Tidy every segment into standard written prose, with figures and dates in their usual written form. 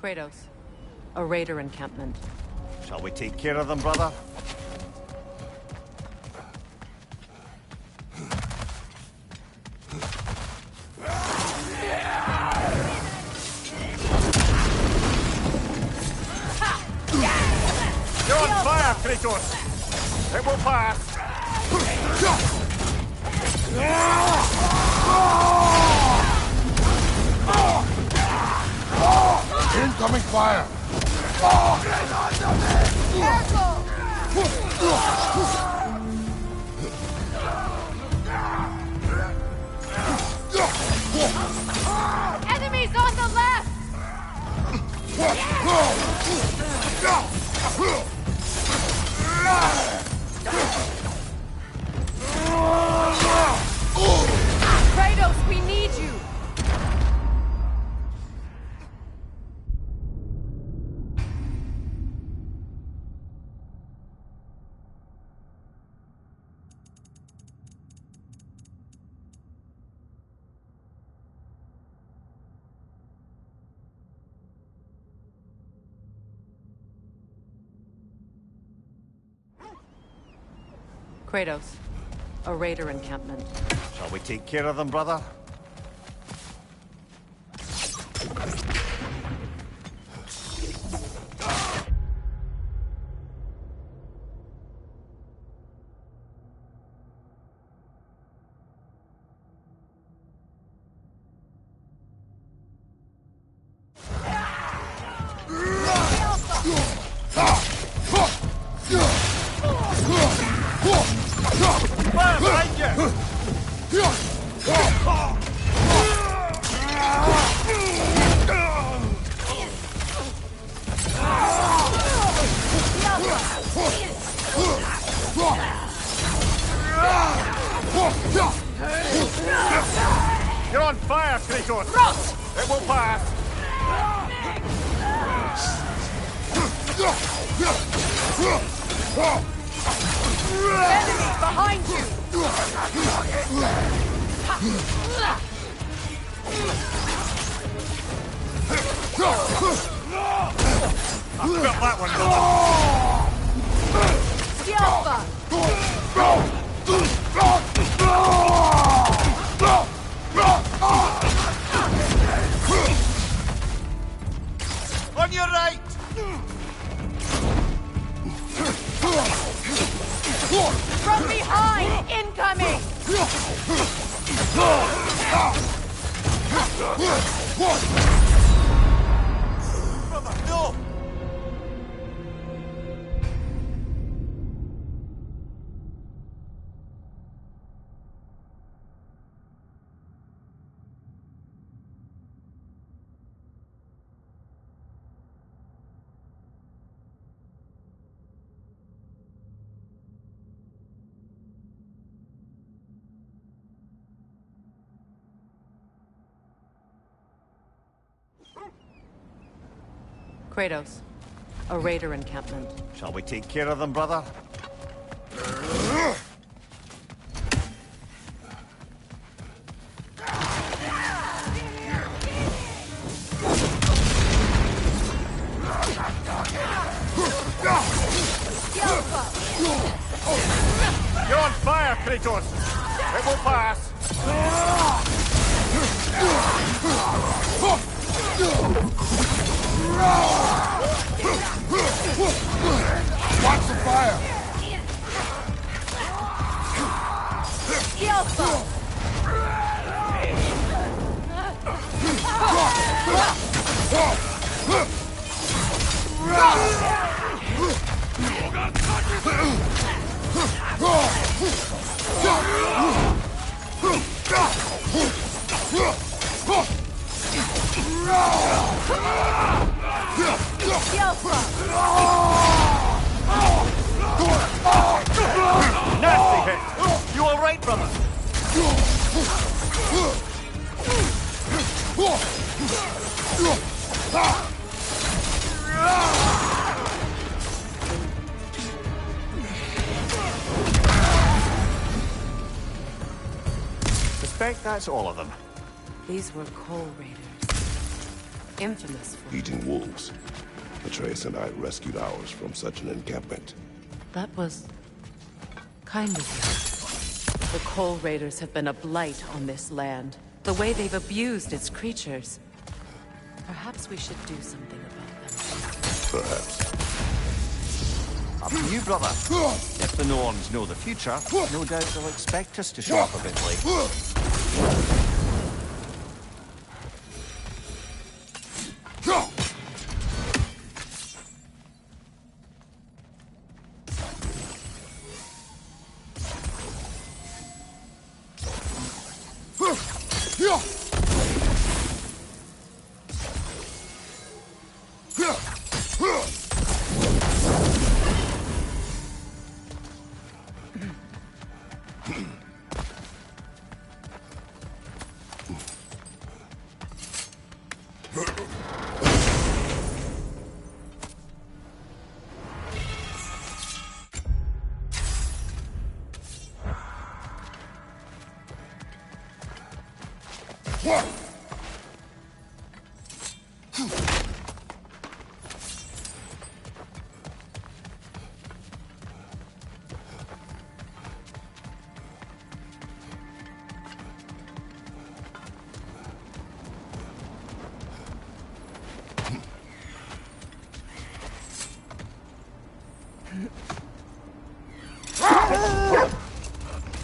Kratos. A raider encampment. Shall we take care of them, brother? You're on fire, Kratos! It will pass! Incoming fire! Enemies on the left! Kratos, we need you! Kratos. A raider encampment. Shall we take care of them, brother? You're on fire, Kratos! It will pass! Enemies behind you! I felt that one, on your right! From behind! Incoming! Brother, no! Kratos. A raider encampment. Shall we take care of them, brother? You're on fire, Kratos! It will pass! Watch the fire! Nasty hit! You all right, brother? Suspect that's all of them. These were coal raiders. infamous for. Eating wolves. Atreus and I rescued ours from such an encampment. That was kind of you. The Coal Raiders have been a blight on this land. The way they've abused its creatures. Perhaps we should do something about them. Perhaps. Up to you, brother. If the Norns know the future, no doubt they'll expect us to show up a bit late.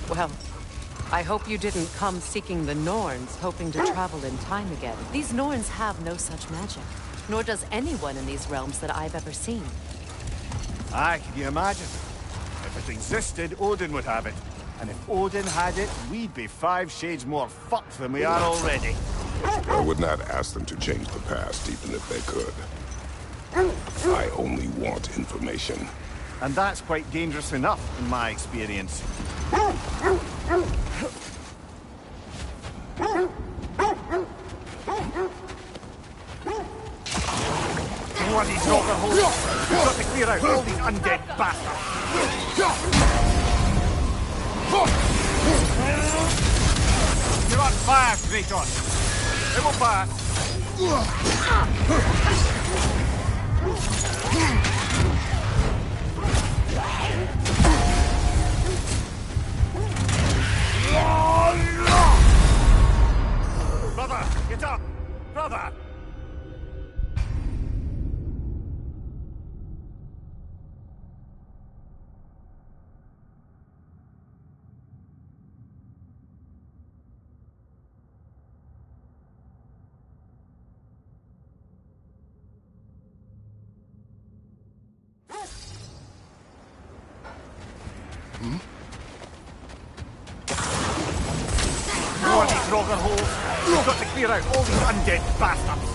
Well, I hope you didn't come seeking the Norns, hoping to travel in time again. These Norns have no such magic, nor does anyone in these realms that I've ever seen. Aye, can you imagine? If it existed, Odin would have it. And if Odin had it, we'd be 5 shades more fucked than we are already. I would not ask them to change the past, even if they could. I only want information. And that's quite dangerous enough, in my experience. Bloody Doggerhole! We've got to clear out all these undead bastards! You're on fire, Kratos! It will pass! Brother, get up! Brother! Bloody Doggerhole! We've got to clear out all these undead bastards!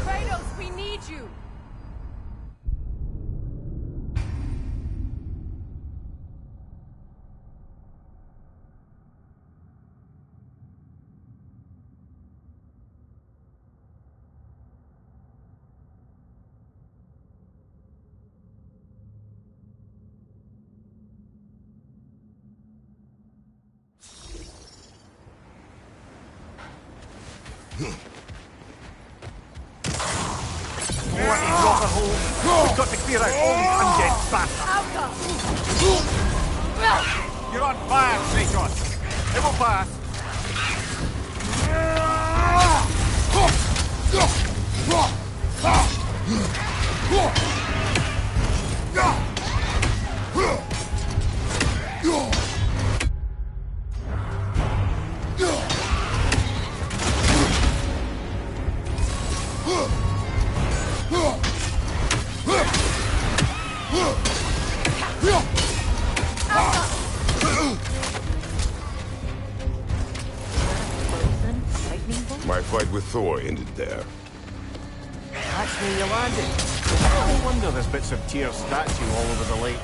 Kratos, we need you! Bloody Doggerhole! We've got to clear out all these undead bastards! You're on fire, Kratos! It will pass! My fight with Thor ended there. That's where you landed. No wonder there's bits of Tyr statue all over the lake.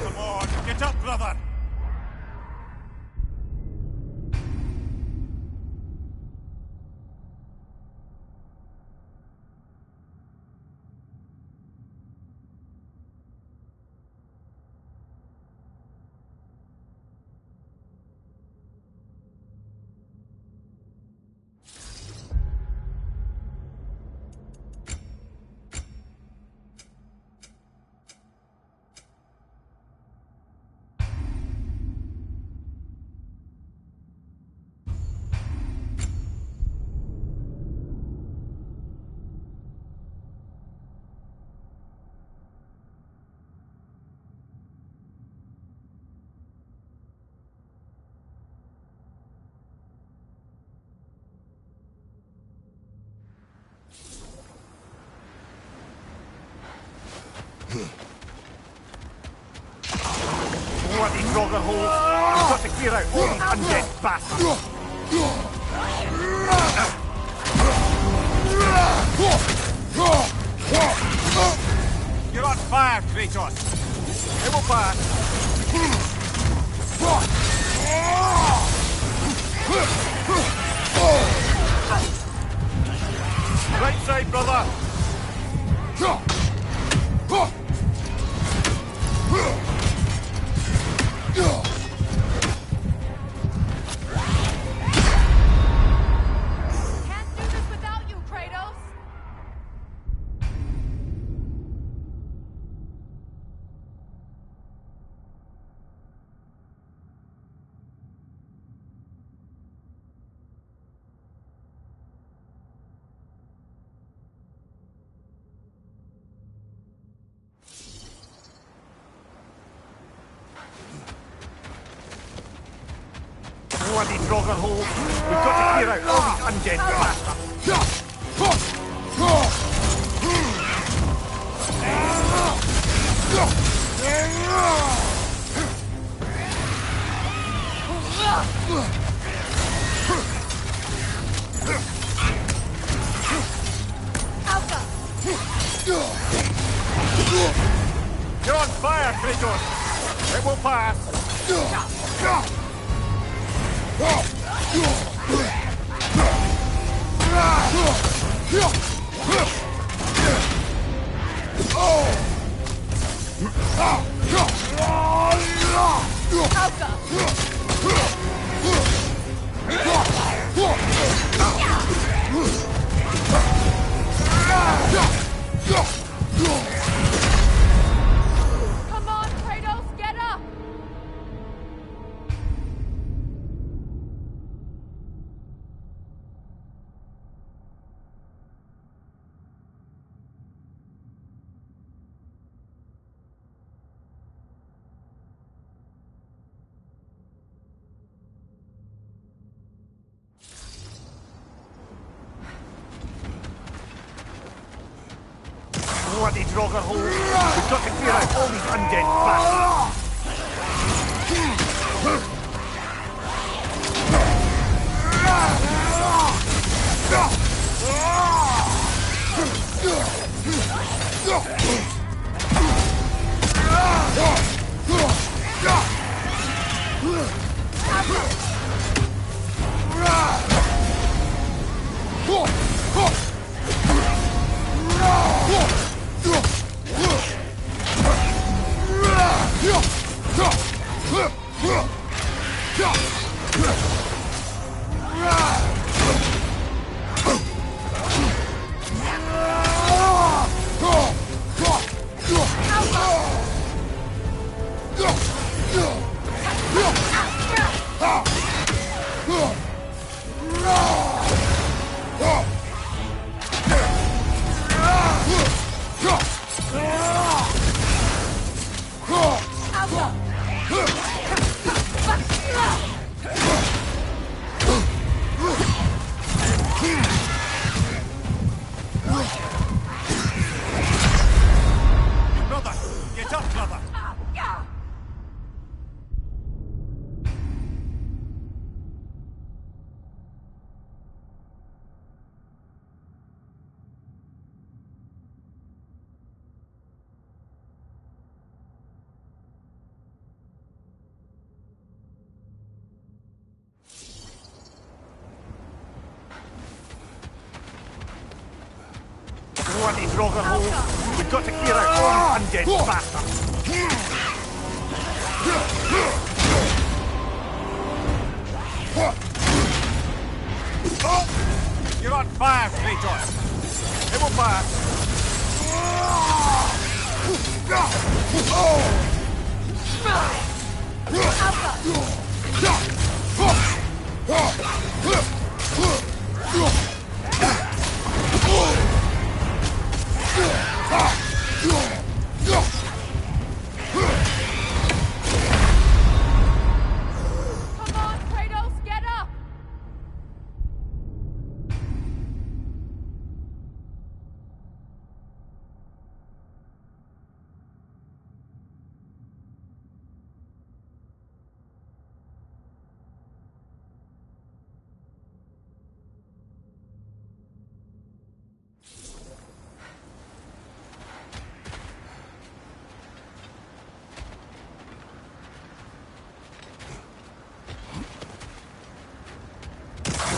Come on, get up, brother! Draugr holes. We've got to clear out all these undead bastards. You're on fire, Kratos. It will pass. Right side, brother. Can't do this without you, Kratos! Bloody Draugr holes. We've got to clear out all these undead bastards. You're on fire, Kratos. It will pass. Come on, Kratos, get up! Bloody Draugr holes. We've got to clear out all these undead bastards. Brother, get up, brother. Bloody Draugr holes. We've got to clear out all these undead bastards. You're on fire, Kratos. It will pass. Come on, Kratos, get up!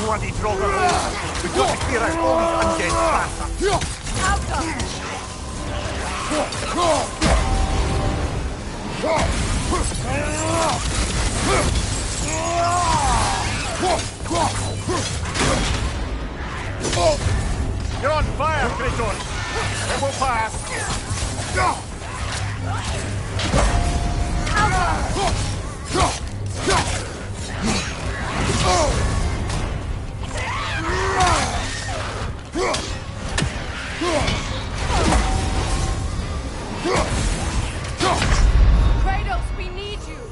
Bloody Droger holes! We've got to clear out all these undead bastards! You're on fire, Kratos! It will pass! Kratos, we need you!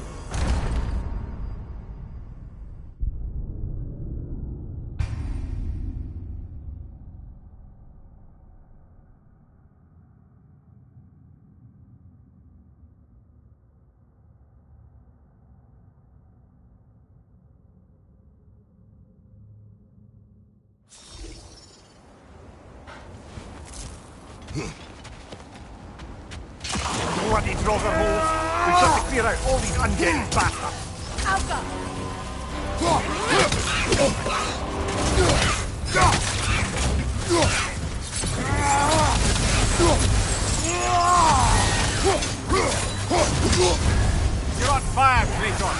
Bloody Droger holes! We've got to clear out all these undead bastards! Alka! You're on fire, Kratos!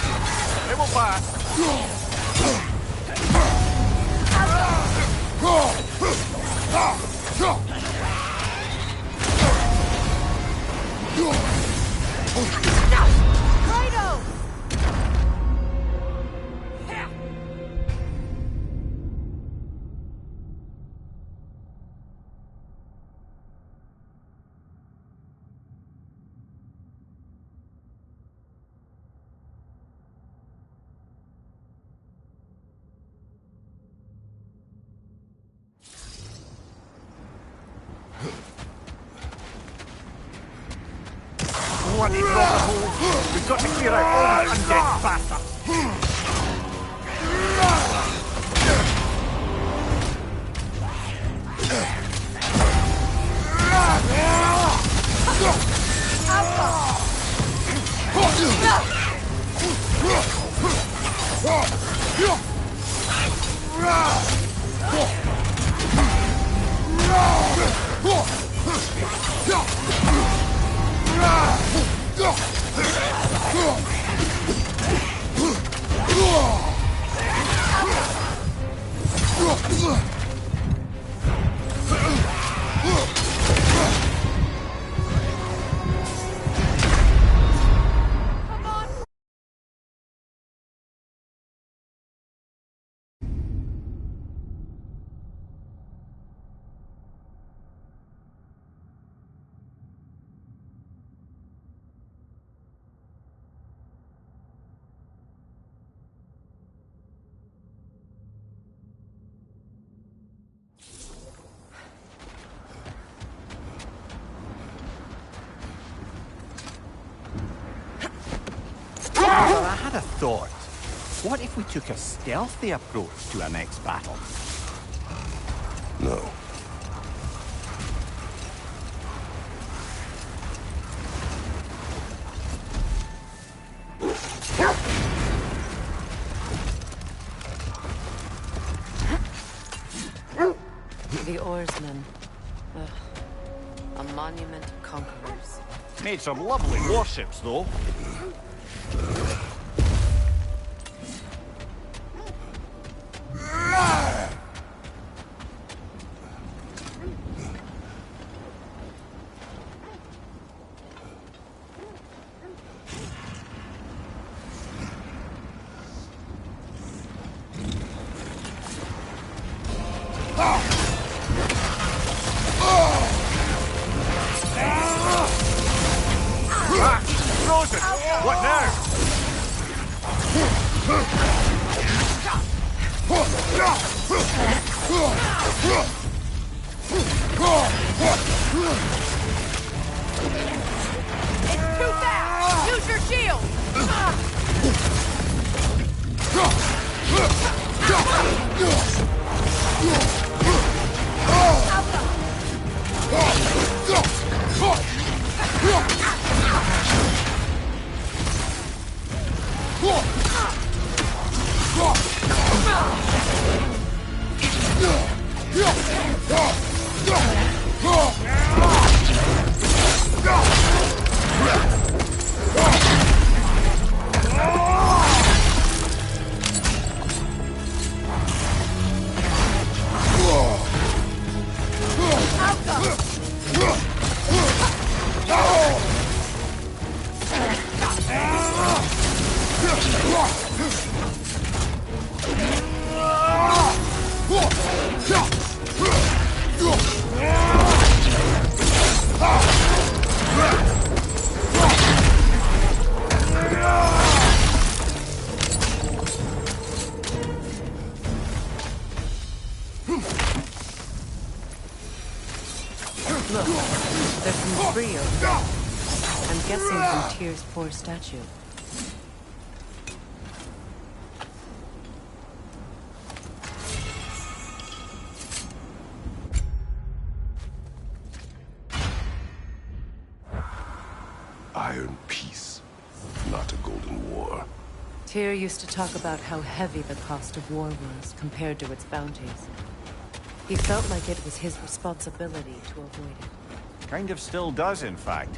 It will pass! Kratos! Bloody Droger holes! We've got to clear out all these undead bastards! Well, I had a thought. What if we took a stealthy approach to our next battle? No. The oarsmen. A monument of conquerors. Made some lovely warships, though. Frozen! What now? It's too fast! Use your shield! Look, there's some tree over there. I'm guessing from Tyr's poor statue. Iron peace, not a golden war. Tyr used to talk about how heavy the cost of war was compared to its bounties. He felt like it was his responsibility to avoid it. Kind of still does, in fact.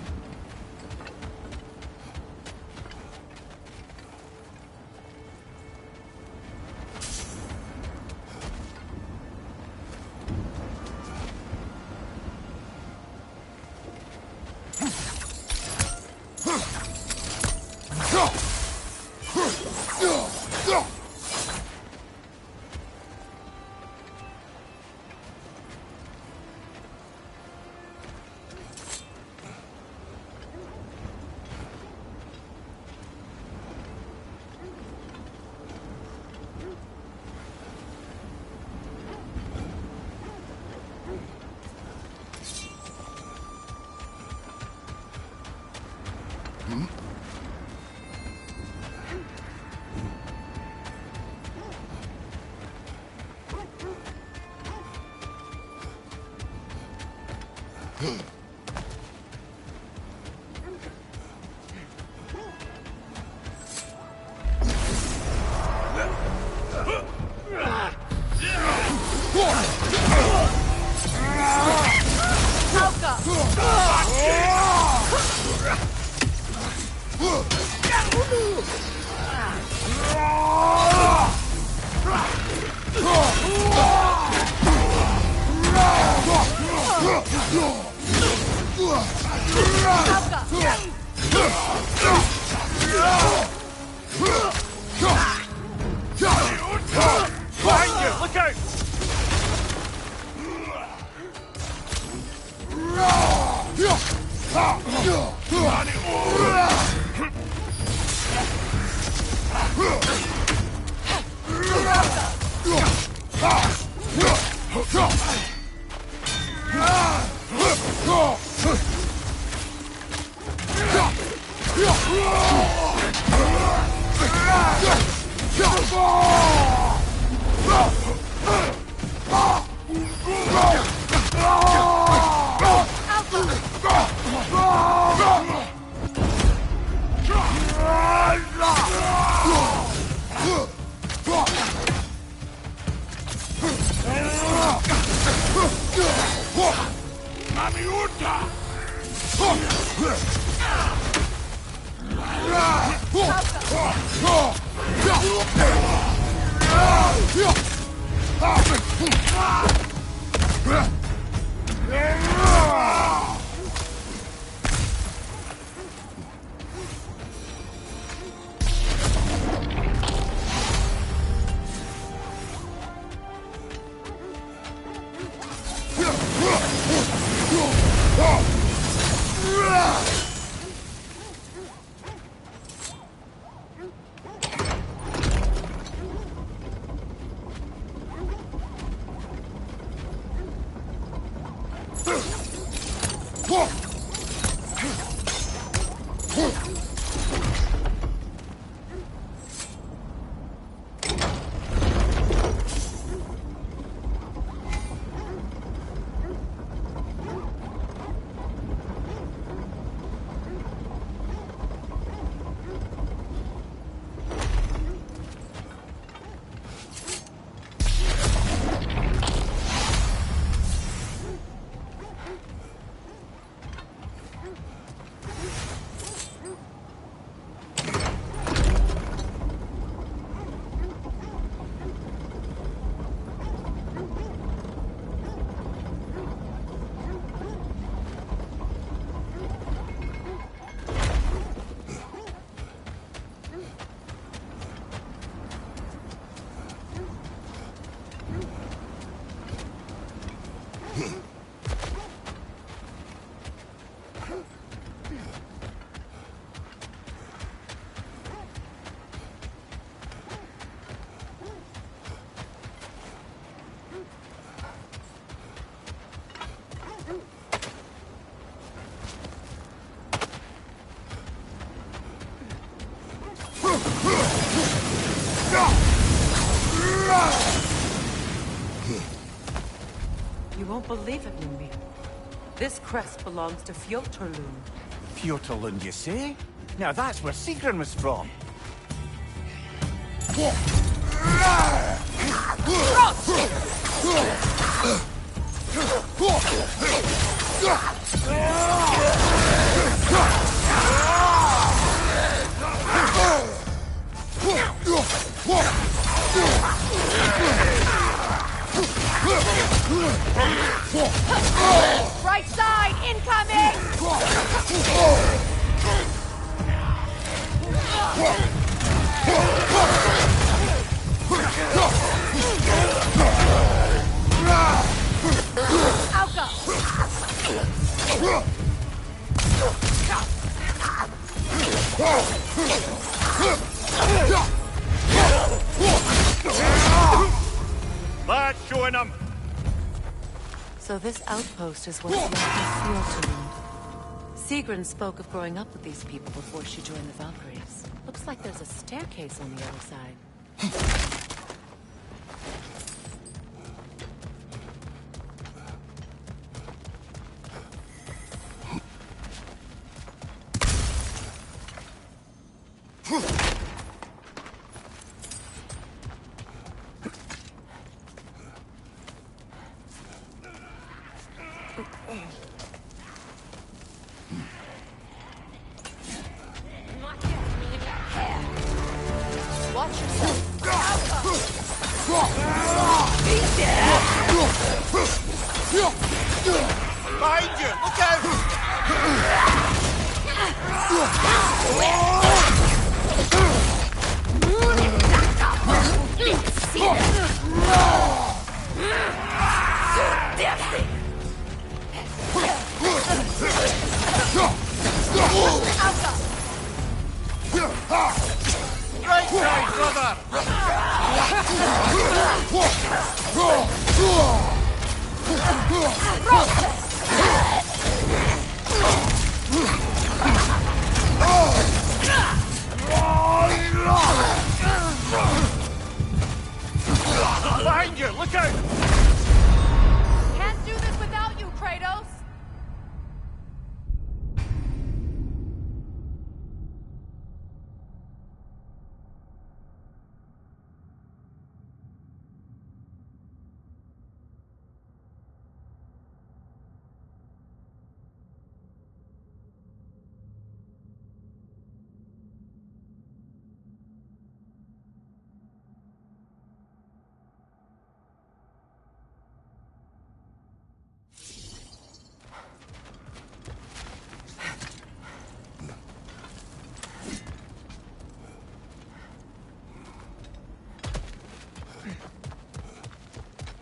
You won't believe it, Mimir. This crest belongs to Fjotorlund. Fjotorlund, you say? Now that's where Sigrun was from. Right side, incoming! Alka! That's showing them. So this outpost is what's left of Fjotorlund. Sigrun spoke of growing up with these people before she joined the Valkyries. Looks like there's a staircase on the other side. Watch yourself. Behind you! Look out! Right side, brother! Behind you! Look out! Can't do this without you, Kratos!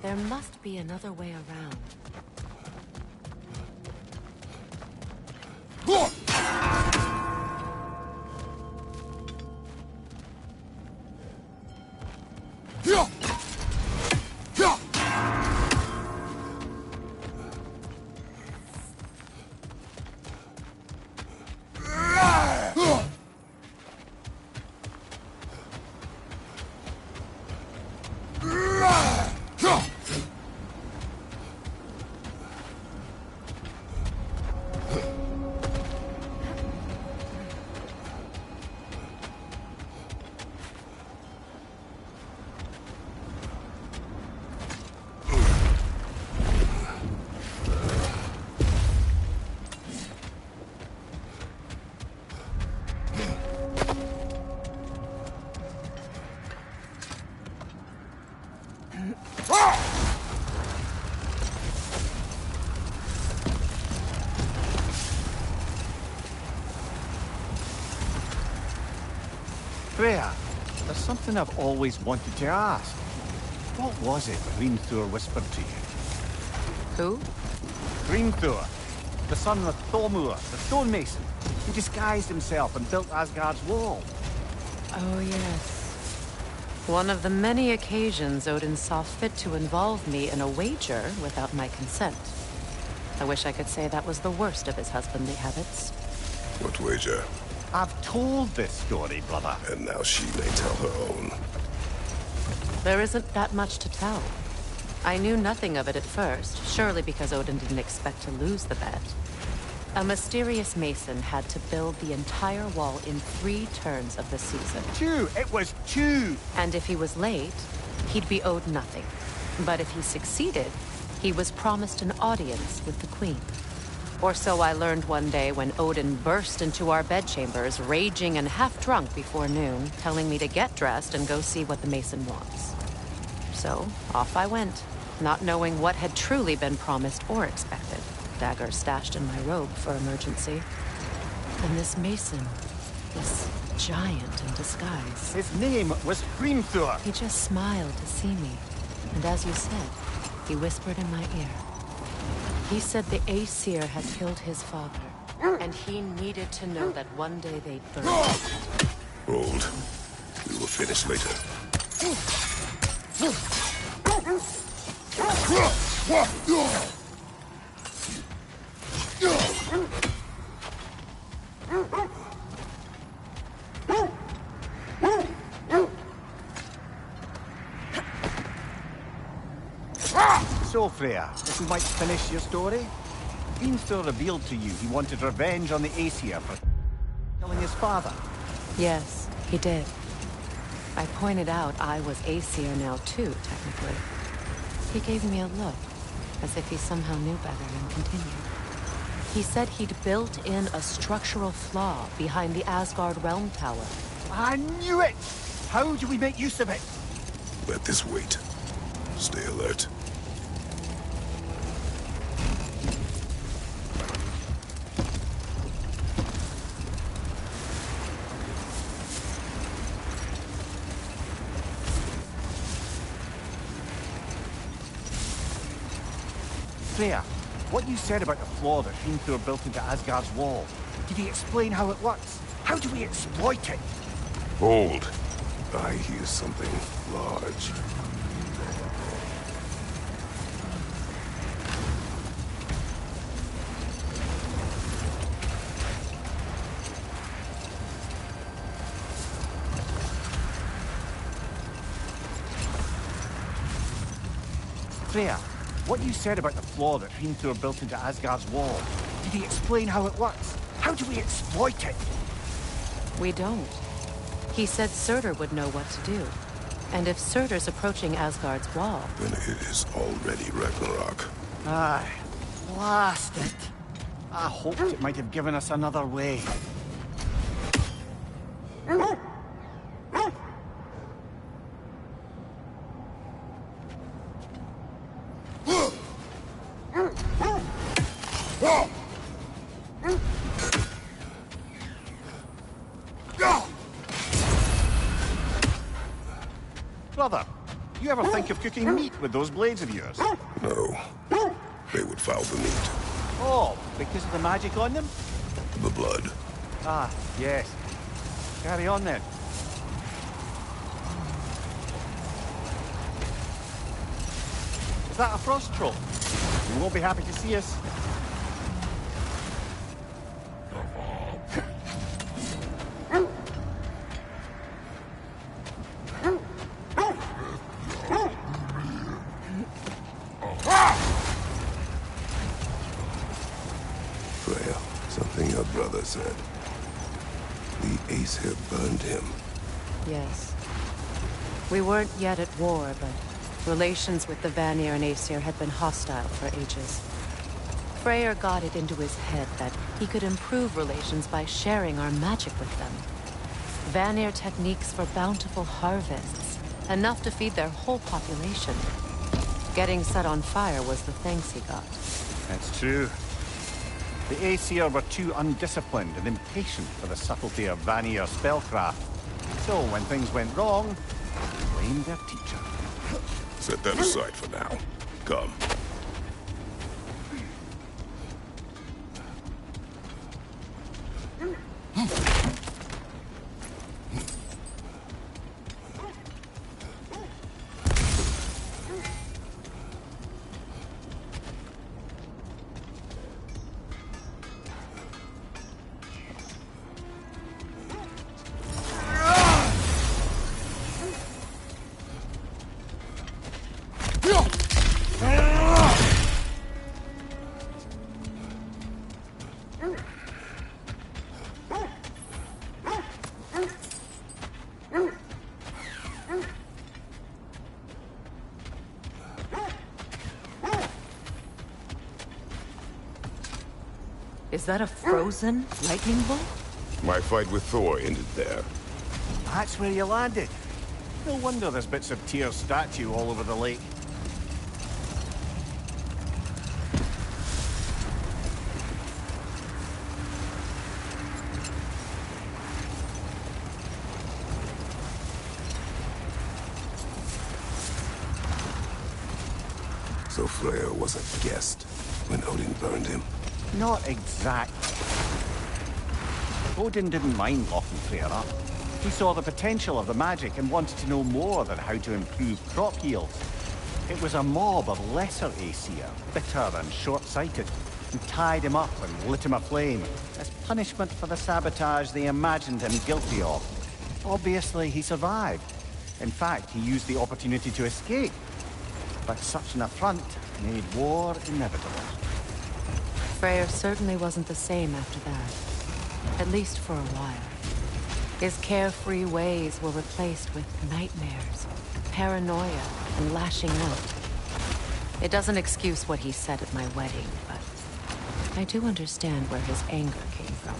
There must be another way around. Freya, there's something I've always wanted to ask. What was it Hrimthur whispered to you? Who? Hrimthur, the son of Thormur, the stonemason, who disguised himself and built Asgard's wall. Oh, yes. One of the many occasions Odin saw fit to involve me in a wager without my consent. I wish I could say that was the worst of his husbandly habits. What wager? I've told this story, brother. And now she may tell her own. There isn't that much to tell. I knew nothing of it at first, surely because Odin didn't expect to lose the bet. A mysterious mason had to build the entire wall in 3 turns of the season. 2! It was 2! And if he was late, he'd be owed nothing. But if he succeeded, he was promised an audience with the queen. Or so I learned one day when Odin burst into our bedchambers, raging and half-drunk before noon, telling me to get dressed and go see what the mason wants. So, off I went, not knowing what had truly been promised or expected. Dagger stashed in my robe for emergency. And this mason, this giant in disguise. His name was Hrimthur. He just smiled to see me. And as you said, he whispered in my ear. He said the Aesir had killed his father, and he needed to know that one day they'd burn. Hold. We will finish later. So, Freya, if we might finish your story? Hrimthur revealed to you he wanted revenge on the Aesir for killing his father. Yes, he did. I pointed out I was Aesir now too, technically. He gave me a look, as if he somehow knew better and continued. He said he'd built in a structural flaw behind the Asgard Realm Tower. I knew it! How do we make use of it? Let this wait. Stay alert. Freya, what you said about the flaw that Hrimthur built into Asgard's wall, did he explain how it works? How do we exploit it? Hold. I hear something large. Freya, what you said about the flaw that Hrimthur built into Asgard's wall, did he explain how it works? How do we exploit it? We don't. He said Surtur would know what to do. And if Surtur's approaching Asgard's wall... Then it is already Ragnarok. Aye, blast it. I hoped it might have given us another way. Brother, you ever think of cooking meat with those blades of yours? No. They would foul the meat. Oh, because of the magic on them? The blood. Ah, yes. Carry on then. Is that a frost troll? You won't be happy to see us. Freya, something your brother said. The Aesir burned him. Yes. We weren't yet at war, but relations with the Vanir and Aesir had been hostile for ages. Freyr got it into his head that he could improve relations by sharing our magic with them. Vanir techniques for bountiful harvests, enough to feed their whole population. Getting set on fire was the thanks he got. That's true. The Aesir were too undisciplined and impatient for the subtlety of Vanir spellcraft. So when things went wrong, they blamed their teacher. Set that aside for now. Come. Is that a frozen lightning bolt? My fight with Thor ended there. That's where you landed. No wonder there's bits of Tyr's statue all over the lake. So Freyr was a guest when Odin burned him. Not exactly. Odin didn't mind locking Freyr up. He saw the potential of the magic and wanted to know more than how to improve crop yields. It was a mob of lesser Aesir, bitter and short-sighted, who tied him up and lit him aflame as punishment for the sabotage they imagined him guilty of. Obviously, he survived. In fact, he used the opportunity to escape. But such an affront made war inevitable. Freyr certainly wasn't the same after that. At least for a while. His carefree ways were replaced with nightmares, paranoia, and lashing out. It doesn't excuse what he said at my wedding, but I do understand where his anger came from.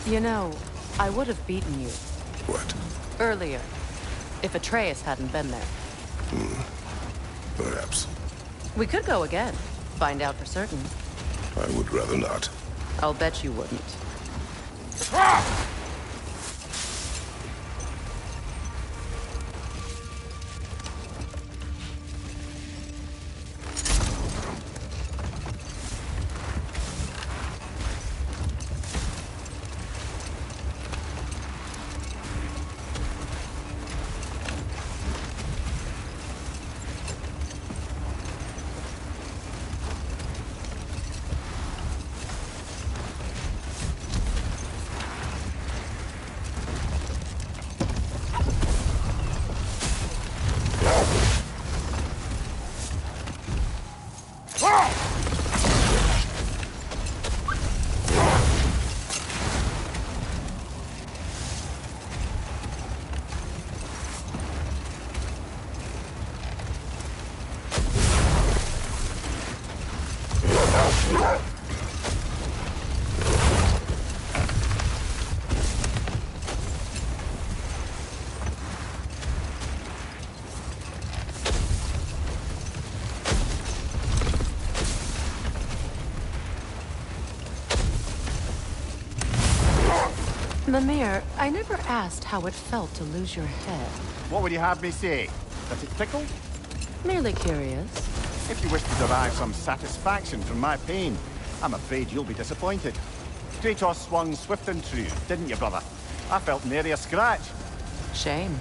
You know, I would have beaten you What? earlier, if Atreus hadn't been there. Perhaps. We could go again, find out for certain. I would rather not. I'll bet you wouldn't. Mimir, I never asked how it felt to lose your head. What would you have me say? That it tickled? Merely curious. If you wish to derive some satisfaction from my pain, I'm afraid you'll be disappointed. Kratos swung swift and true, didn't you, brother? I felt nary a scratch. Shame.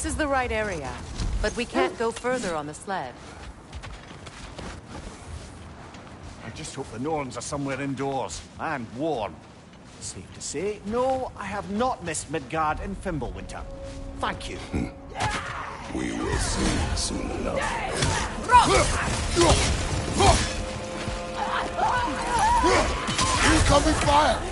This is the right area, but we can't go further on the sled. I just hope the Norns are somewhere indoors, and warm. Safe to say, no, I have not missed Midgard in Fimbulwinter. Thank you. We will see soon enough. Incoming fire!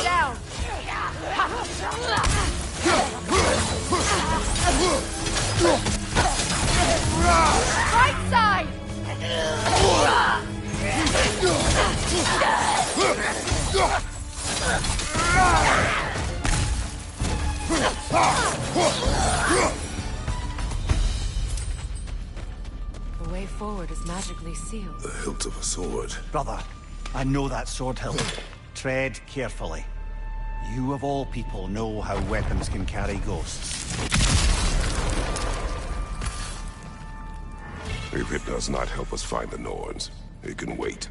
Down. Right side. The way forward is magically sealed. The hilt of a sword. Brother, I know that sword hilt. Tread carefully. You of all people know how weapons can carry ghosts. If it does not help us find the Norns, it can wait.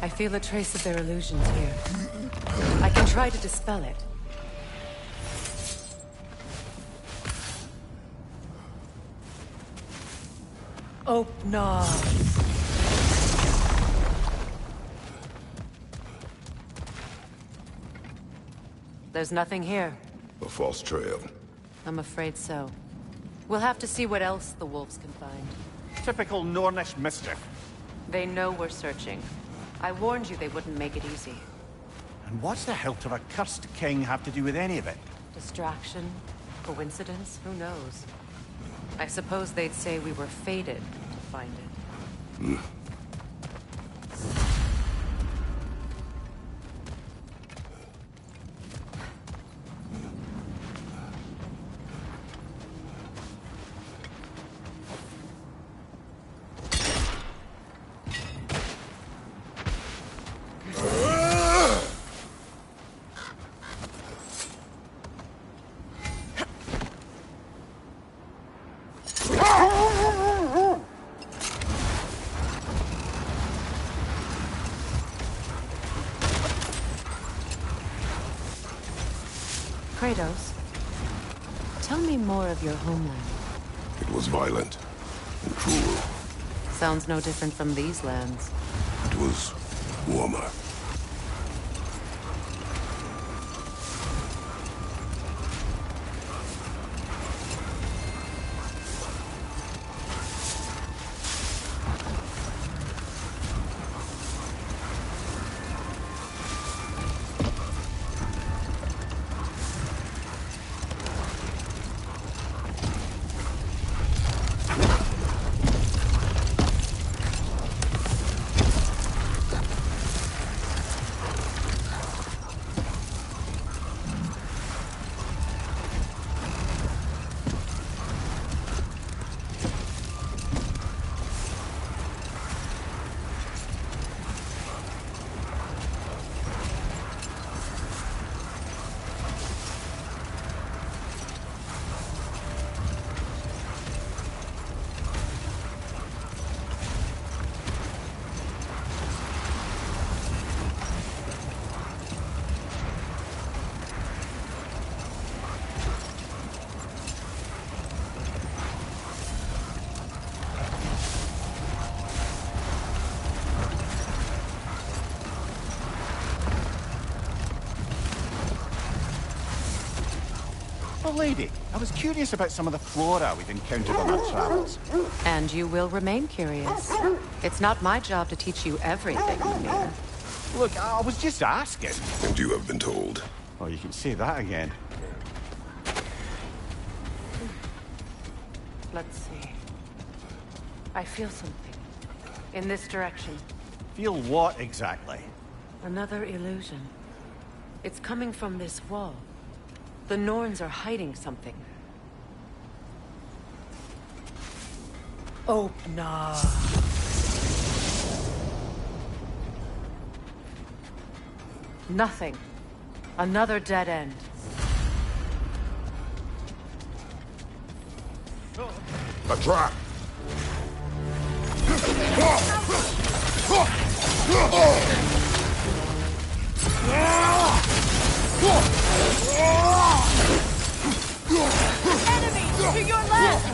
I feel a trace of their illusions here. I can try to dispel it. Oh, no. There's nothing here. A false trail. I'm afraid so. We'll have to see what else the wolves can find. Typical Nornish mischief. They know we're searching. I warned you they wouldn't make it easy. And what's the hilt of a cursed king have to do with any of it? Distraction? Coincidence? Who knows? I suppose they'd say we were fated to find it. Kratos, tell me more of your homeland. It was violent and cruel. Sounds no different from these lands. It was warmer. Oh, lady, I was curious about some of the flora we've encountered on our travels. And you will remain curious. It's not my job to teach you everything, Ymir. Look, I was just asking. And you have been told. Oh, you can say that again. Let's see. I feel something. In this direction. Feel what exactly? Another illusion. It's coming from this wall. The Norns are hiding something. Open up. Nothing. Another dead end. A trap! Enemy to your left!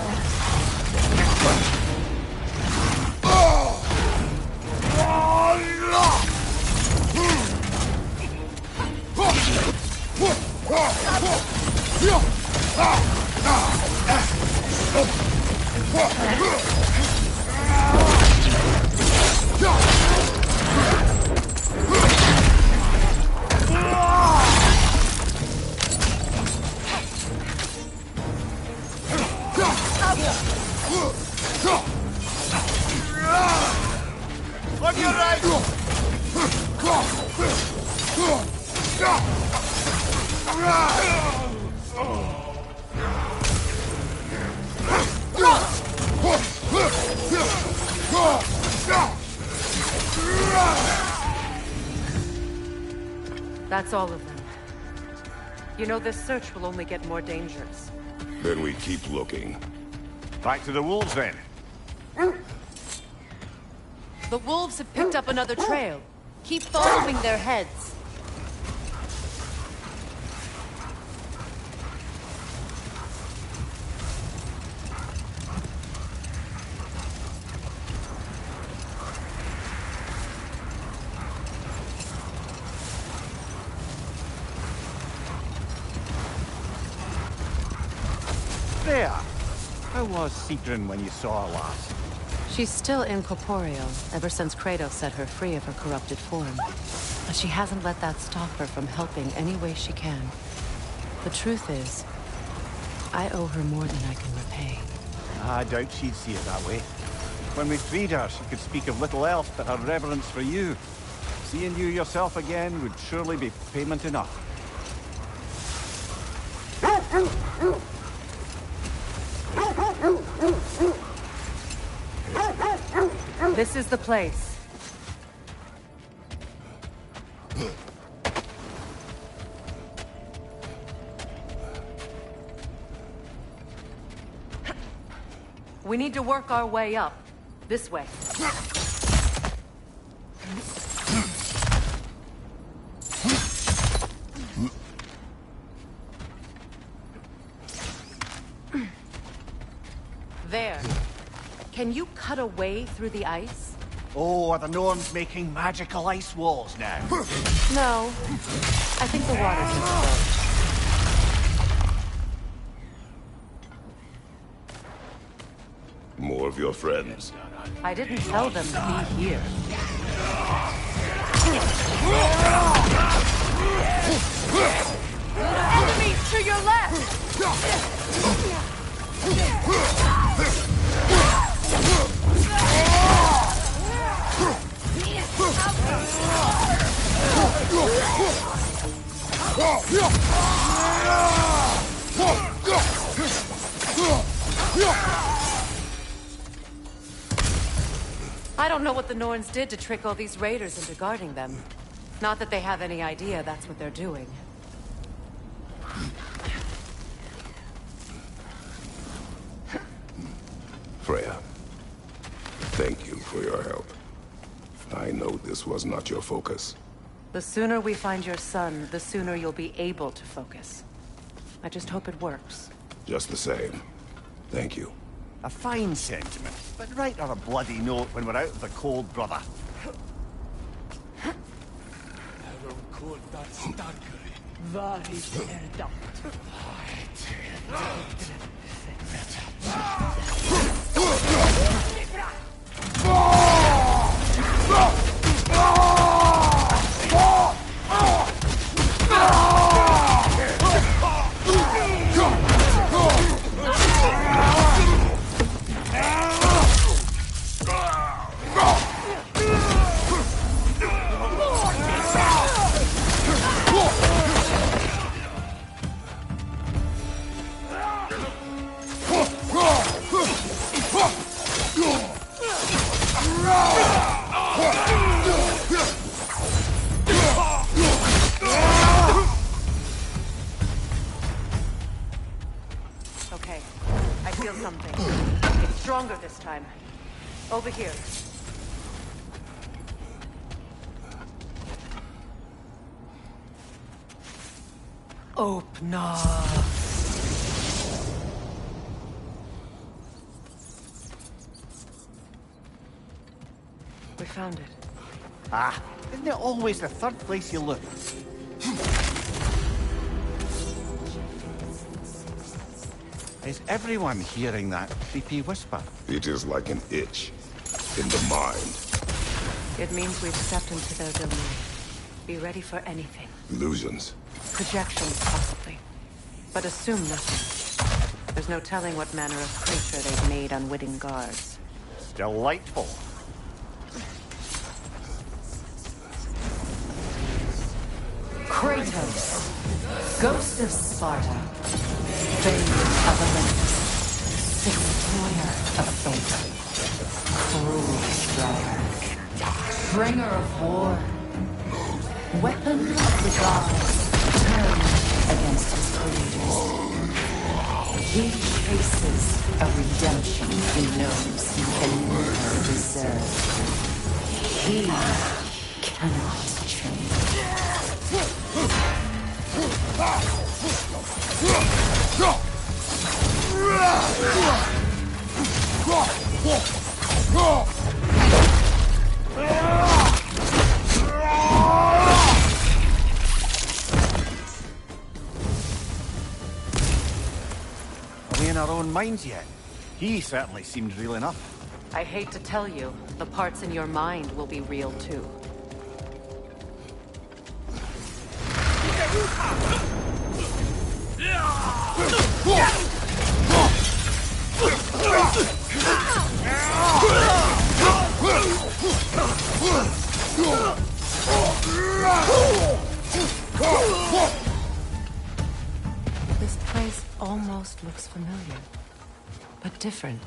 On your right! That's all of them. You know, this search will only get more dangerous. Then we keep looking. Back to the wolves, then. The wolves have picked up another trail. Keep following their heads. There. How was Sigrun when you saw her last? She's still incorporeal, ever since Kratos set her free of her corrupted form. But she hasn't let that stop her from helping any way she can. The truth is, I owe her more than I can repay. I doubt she'd see it that way. When we freed her, she could speak of little else but her reverence for you. Seeing you yourself again would surely be payment enough. This is the place. We need to work our way up. This way. There. Can you cut a way through the ice? Oh, are the Norns making magical ice walls now? No. I think the water's exposed. More of your friends. I didn't tell them to be here. Enemy to your left! I don't know what the Norns did to trick all these raiders into guarding them. Not that they have any idea that's what they're doing. Freya, thank you for your help. I know this was not your focus. The sooner we find your son, the sooner you'll be able to focus. I just hope it works. Just the same. Thank you. A fine sentiment, but write her a bloody note when we're out of the cold, brother. Okay, I feel something. It's stronger this time. Over here. Open up. We found it. Ah, isn't it always the third place you look? Is everyone hearing that creepy whisper? It is like an itch in the mind. It means we've stepped into their domain. Be ready for anything. Illusions. Projections, possibly. But assume nothing. There's no telling what manner of creature they've made unwitting guards. Delightful. Kratos, ghost of Sparta, fame of Olympus, destroyer of fate, cruel striker, bringer of war, weapon of the gods, turned against his creators. He chases a redemption he knows he can never deserve. He cannot change. Are we in our own minds yet? He certainly seemed real enough. I hate to tell you, the parts in your mind will be real too. This place almost looks familiar, but different.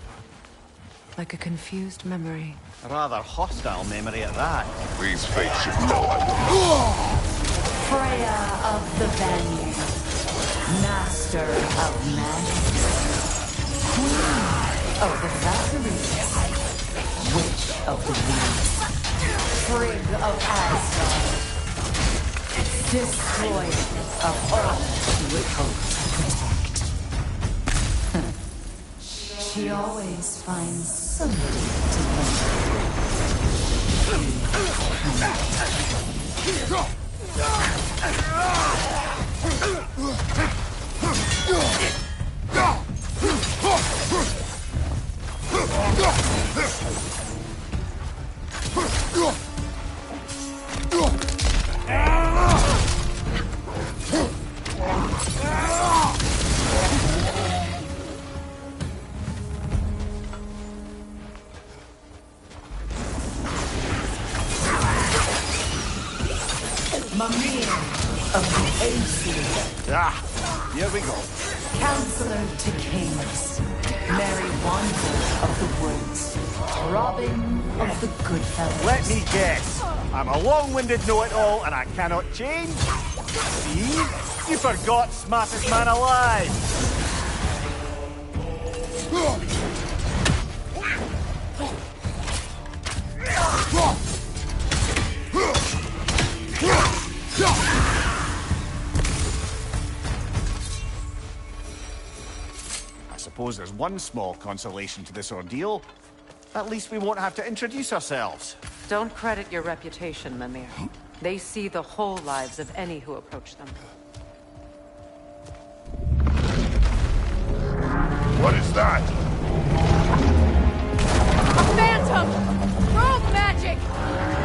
Like a confused memory. A rather hostile memory at that. These fates should know I will. Freya of the Vanir, master of magic, queen of the Valkyries, witch of the winds, Frigg of Asgard, destroyer of all she would hope to protect. She always finds somebody to blame. Mimir of the Aesir. Ah, here we go. Counselor to kings, merry wanderer of the woods, Robin of the Goodfellas. Let me guess. I'm a long-winded know-it-all and I cannot change. See? You forgot smartest man alive. I suppose there's one small consolation to this ordeal. At least we won't have to introduce ourselves. Don't credit your reputation, Mimir. They see the whole lives of any who approach them. What is that? A phantom! Rogue magic!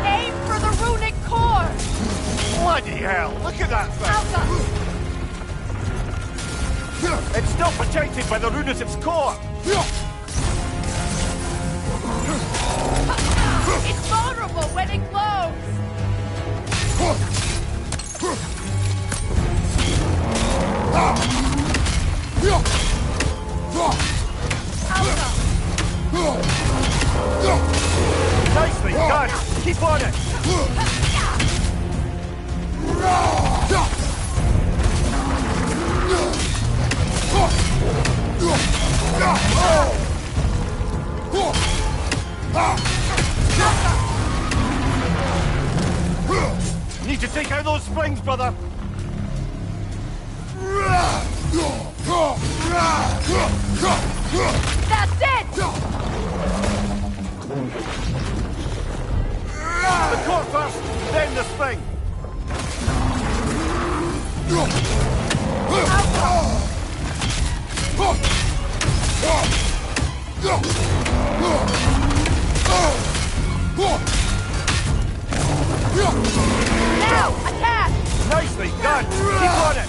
Aim for the runic core! Bloody hell, look at that thing! Alpha! It's still protected by the rune at its core! It's vulnerable when it glows! Nicely done! Keep on it! Need to take out those springs, brother. That's it! The core first, then the spring. Now, attack! Nicely done. Keep on it.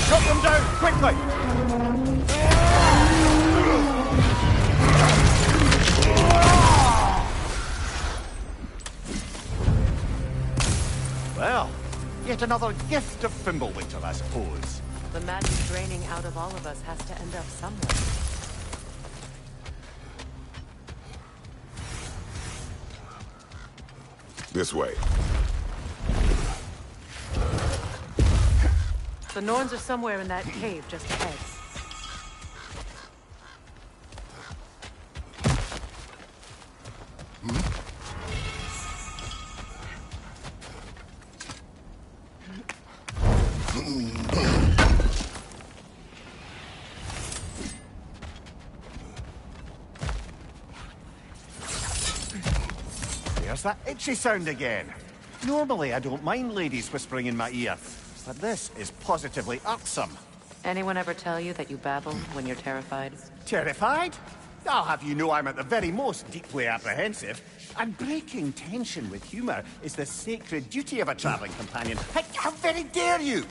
Drop them down quickly. Well, yet another gift of Fimbulwinter, I suppose. The magic draining out of all of us has to end up somewhere. This way. The Norns are somewhere in that cave just ahead. There's that itchy sound again. Normally I don't mind ladies whispering in my ear, but this is positively irksome. Anyone ever tell you that you babble when you're terrified? Terrified? I'll have you know I'm at the very most deeply apprehensive. And breaking tension with humour is the sacred duty of a travelling companion. How very dare you!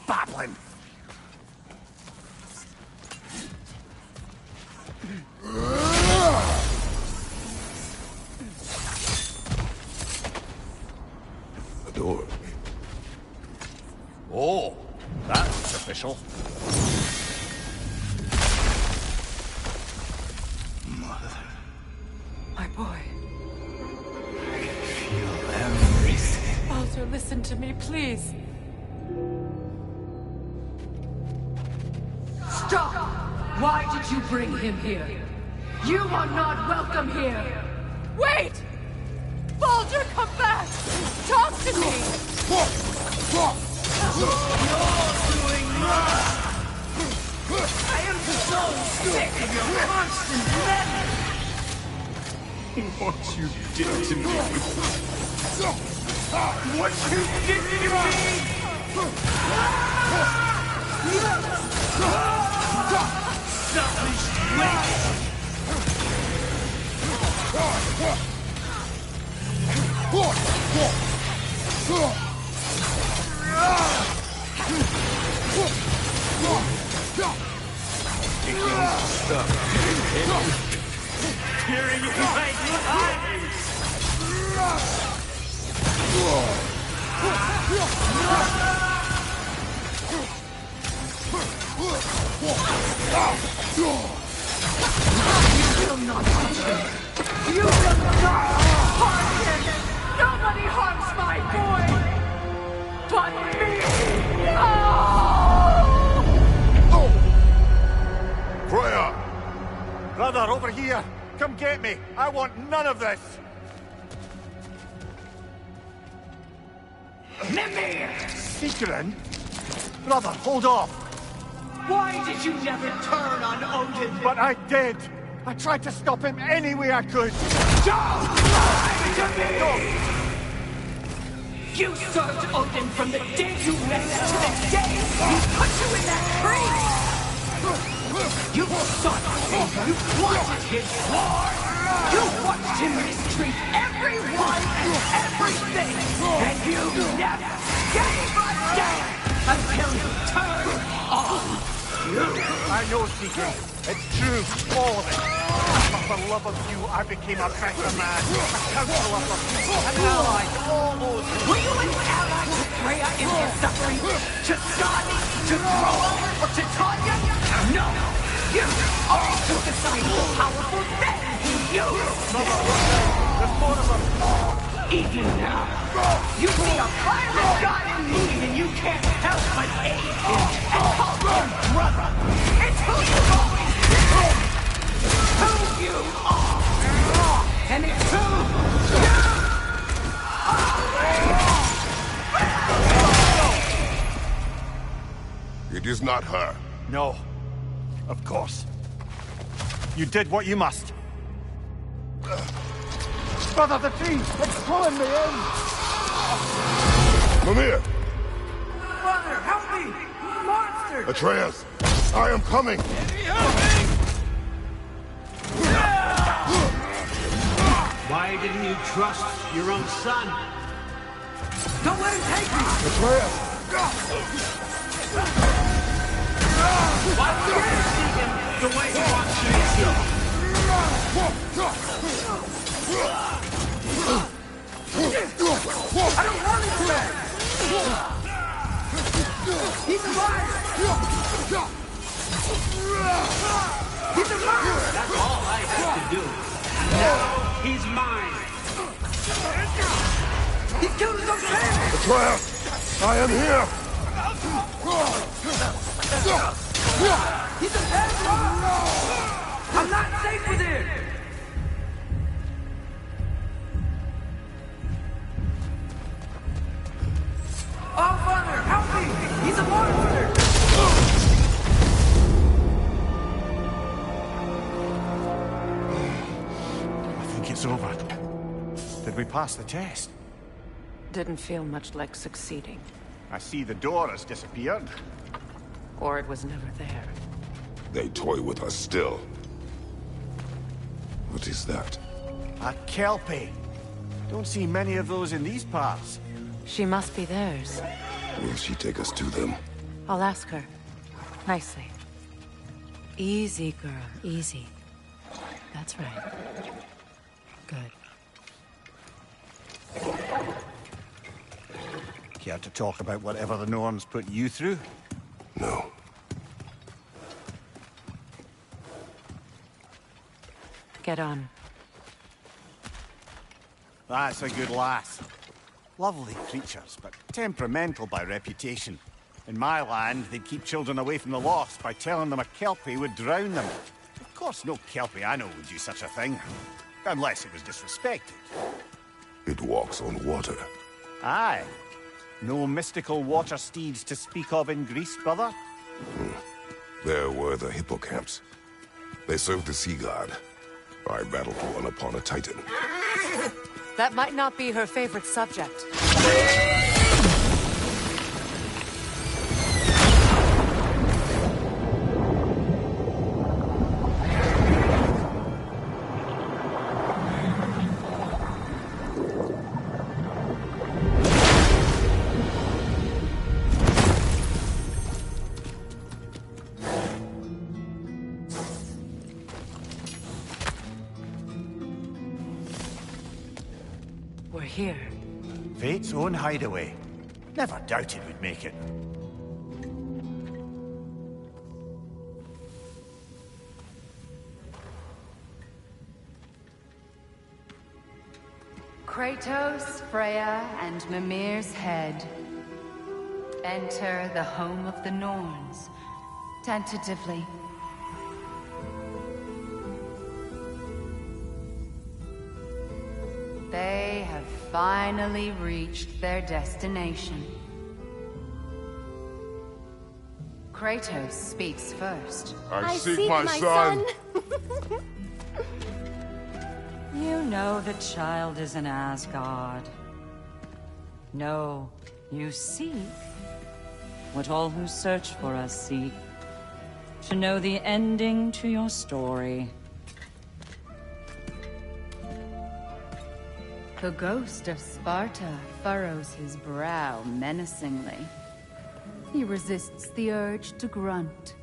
Babbling! The door. Oh, that's official. My boy. I can feel everything. Baldur, listen to me, please. Stop! Why did you bring him here? You are not welcome here! Wait! Baldur, come back! Talk to me! I am so sick of your constant meddling! What you did to me. What you did to me! Selfish witch! Tearing in my eyes! You will not touch him! You will not harm him! Nobody harms my boy! But me! No! Freya! Brother, over here! Come get me! I want none of this! Mimir! Sigrun? Brother, hold off! Why did you never turn on Odin? But I did! I tried to stop him any way I could! Don't lie to me! You served Odin from the day you met to the day he put you in that tree! You sought him, you wanted his war! You watched him mistreat everyone and everything! And you never gave a damn until you turned on you! I know, Seeker. It's true, all of it. But for love of you, I became a better man, a counselor, an ally, all those... Were you an ally to Freya in his suffering? To Skadi? To Groa? Or to Tanya? No! You are to decide the powerful men who use There's more of them. even now. You see a violent god in need and you can't help but aid him and call him brother. It's who you've always been. Who you are. And it's who you It is not her. No. Of course. You did what you must. Brother, the tree! It's pulling me in! Mimir! Mother, help me! Monster! Atreus! I am coming! Why didn't you trust your own son? Don't let him take me! Atreus! Why would you see him the way he wants you to see him? I don't want him back! He's a liar! He's a murderer! That's all I have to do. Now he's mine. He's killed his own family! Atreus! I am here! He's a bad dog! I'm not safe with him! Oh, Father, help me! He's a monster! I think it's over. Did we pass the test? Didn't feel much like succeeding. I see the door has disappeared. Or it was never there. They toy with us still. What is that? A kelpie. Don't see many of those in these parts. She must be theirs. Will she take us to them? I'll ask her. Nicely. Easy, girl. Easy. That's right. Good. Care to talk about whatever the norms put you through? No. Get on. That's a good lass. Lovely creatures, but temperamental by reputation. In my land, they'd keep children away from the lost by telling them a kelpie would drown them. Of course, no kelpie I know would do such a thing. Unless it was disrespected. It walks on water. Aye. No mystical water steeds to speak of in Greece, brother? There were the hippocamps. They served the sea god. I battled one upon a titan. That might not be her favorite subject. We're here. Fate's own hideaway. Never doubted we'd make it. Kratos, Freya, and Mimir's head. Enter the home of the Norns, tentatively. They have finally reached their destination. Kratos speaks first. I seek my son. You know the child is in Asgard. No, you seek what all who search for us seek. To know the ending to your story. The ghost of Sparta furrows his brow menacingly. He resists the urge to grunt.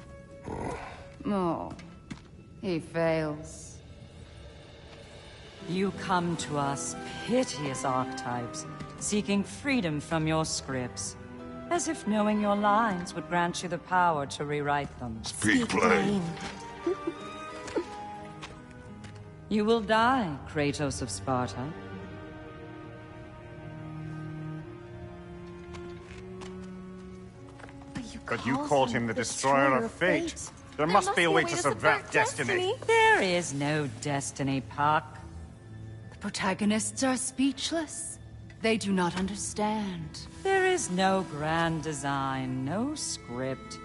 Oh, he fails. You come to us, piteous archetypes, seeking freedom from your scripts, as if knowing your lines would grant you the power to rewrite them. Speak plain. You will die, Kratos of Sparta. But you called him the destroyer of fate. There must be a way to subvert destiny. There is no destiny, Puck. The protagonists are speechless. They do not understand. There is no grand design, no script.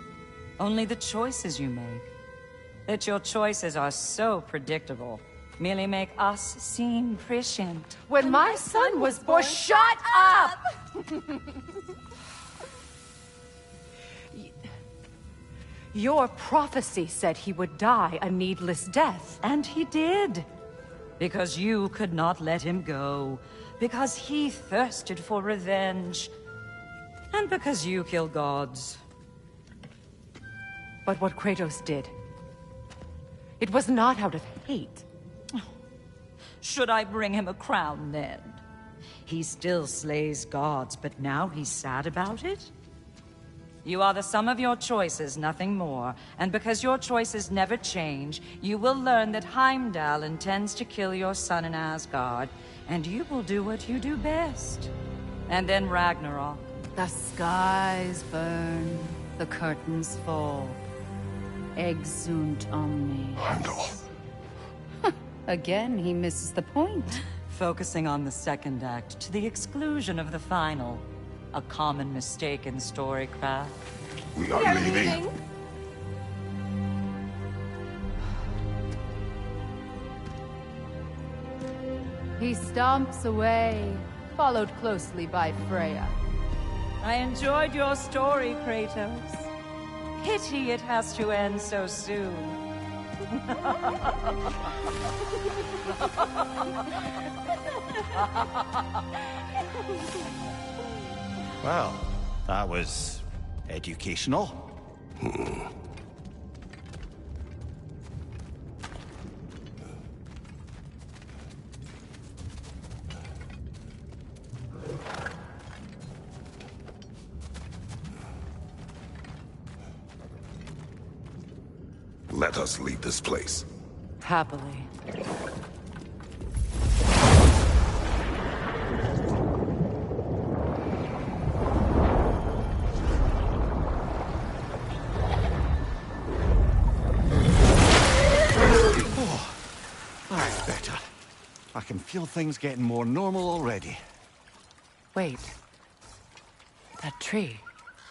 Only the choices you make. That your choices are so predictable merely make us seem prescient. When my son was born, shut up! Your prophecy said he would die a needless death. And he did. Because you could not let him go. Because he thirsted for revenge. And because you kill gods. But what Kratos did, it was not out of hate. Should I bring him a crown then? He still slays gods, but now he's sad about it? You are the sum of your choices, nothing more. And because your choices never change, you will learn that Heimdall intends to kill your son in Asgard, and you will do what you do best. And then Ragnarok. The skies burn, the curtains fall. Exunt omnes. Heimdall. Again, he misses the point. Focusing on the second act to the exclusion of the final. A common mistake in storycraft. We are leaving. He stomps away, followed closely by Freya. I enjoyed your story, Kratos. Pity it has to end so soon. Well, that was educational. Let us leave this place. Happily. That's better. I can feel things getting more normal already. Wait. That tree.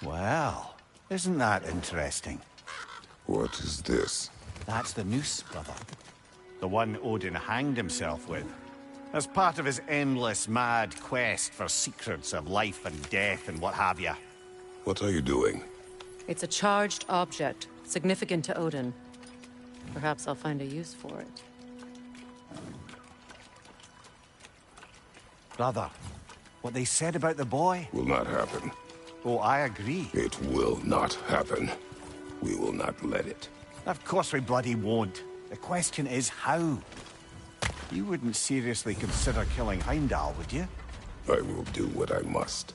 Well, isn't that interesting? What is this? That's the noose, brother. The one Odin hanged himself with. As part of his endless, mad quest for secrets of life and death and what have you. What are you doing? It's a charged object, significant to Odin. Perhaps I'll find a use for it. Brother, what they said about the boy? Will not happen. Oh, I agree. It will not happen. We will not let it. Of course we bloody won't. The question is how. You wouldn't seriously consider killing Heimdall, would you? I will do what I must.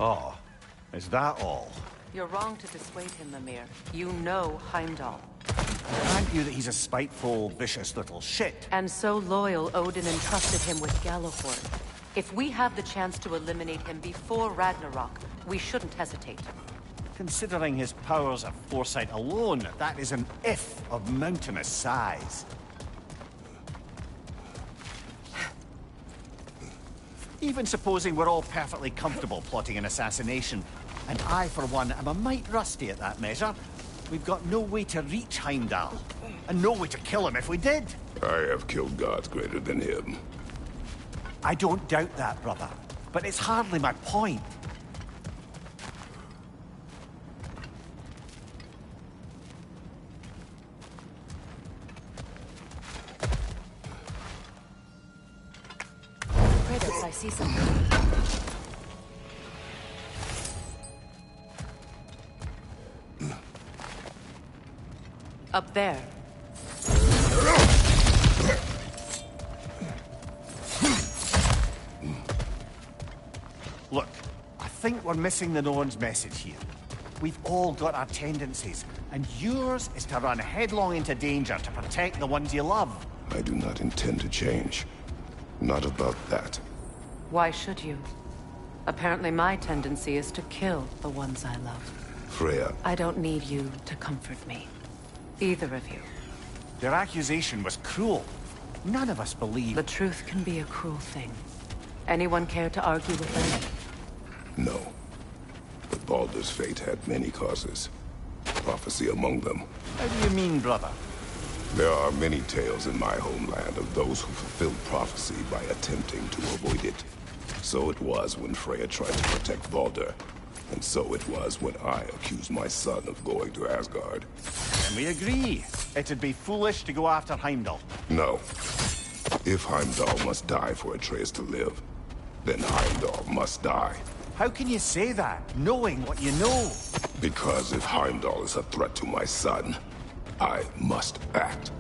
Oh, is that all? You're wrong to dissuade him, Mimir. You know Heimdall. Grant you that he's a spiteful, vicious little shit. And so loyal, Odin entrusted him with Gjallarhorn. If we have the chance to eliminate him before Ragnarok, we shouldn't hesitate. Considering his powers of foresight alone, that is an if of mountainous size. Even supposing we're all perfectly comfortable plotting an assassination, and I, for one, am a mite rusty at that measure, we've got no way to reach Heimdall, and no way to kill him if we did. I have killed gods greater than him. I don't doubt that, brother, but it's hardly my point. Kratos, I see something. Up there. Look, I think we're missing the Norn's message here. We've all got our tendencies, and yours is to run headlong into danger to protect the ones you love. I do not intend to change. Not about that. Why should you? Apparently my tendency is to kill the ones I love. Freya, I don't need you to comfort me. Either of you. Their accusation was cruel. None of us believe... The truth can be a cruel thing. Anyone care to argue with them? no. But Baldur's fate had many causes. Prophecy among them. How do you mean, brother? There are many tales in my homeland of those who fulfilled prophecy by attempting to avoid it. So it was when Freya tried to protect Baldur. And so it was when I accused my son of going to Asgard. And we agree. It'd be foolish to go after Heimdall. No. If Heimdall must die for Atreus to live, then Heimdall must die. How can you say that, knowing what you know? Because if Heimdall is a threat to my son, I must act.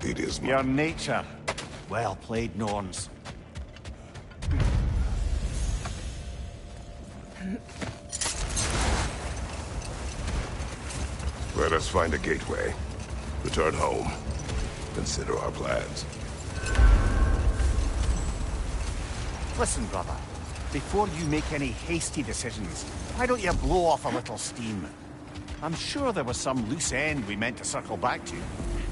It is my... Your nature. Well played, Norns. Let us find a gateway. Return home. Consider our plans. Listen, brother. Before you make any hasty decisions, why don't you blow off a little steam? I'm sure there was some loose end we meant to circle back to.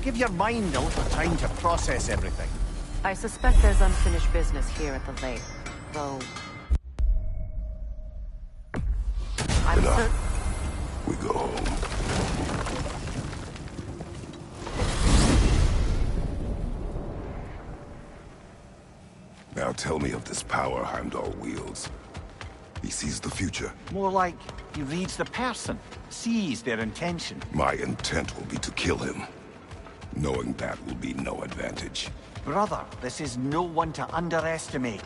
Give your mind a little time to process everything. I suspect there's unfinished business here at the lake, though... I'm certain... We go home. Now tell me of this power Heimdall wields. He sees the future. More like he reads the person, sees their intention. My intent will be to kill him. Knowing that will be no advantage. Brother, this is no one to underestimate.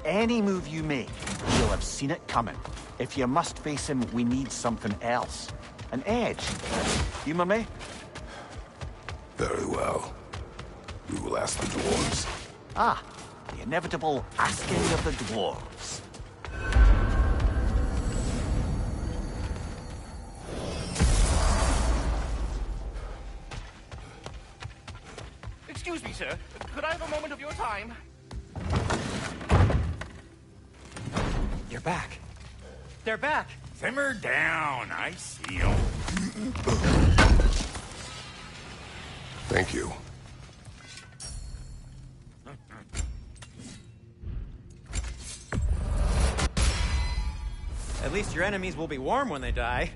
Any move you make, you'll have seen it coming. If you must face him, we need something else. An edge. Humor me? Very well. We will ask the dwarves. Ah, the inevitable asking of the dwarves. Excuse me, sir. Could I have a moment of your time? You're back. They're back. Simmer down. I see 'em. Thank you. At least your enemies will be warm when they die.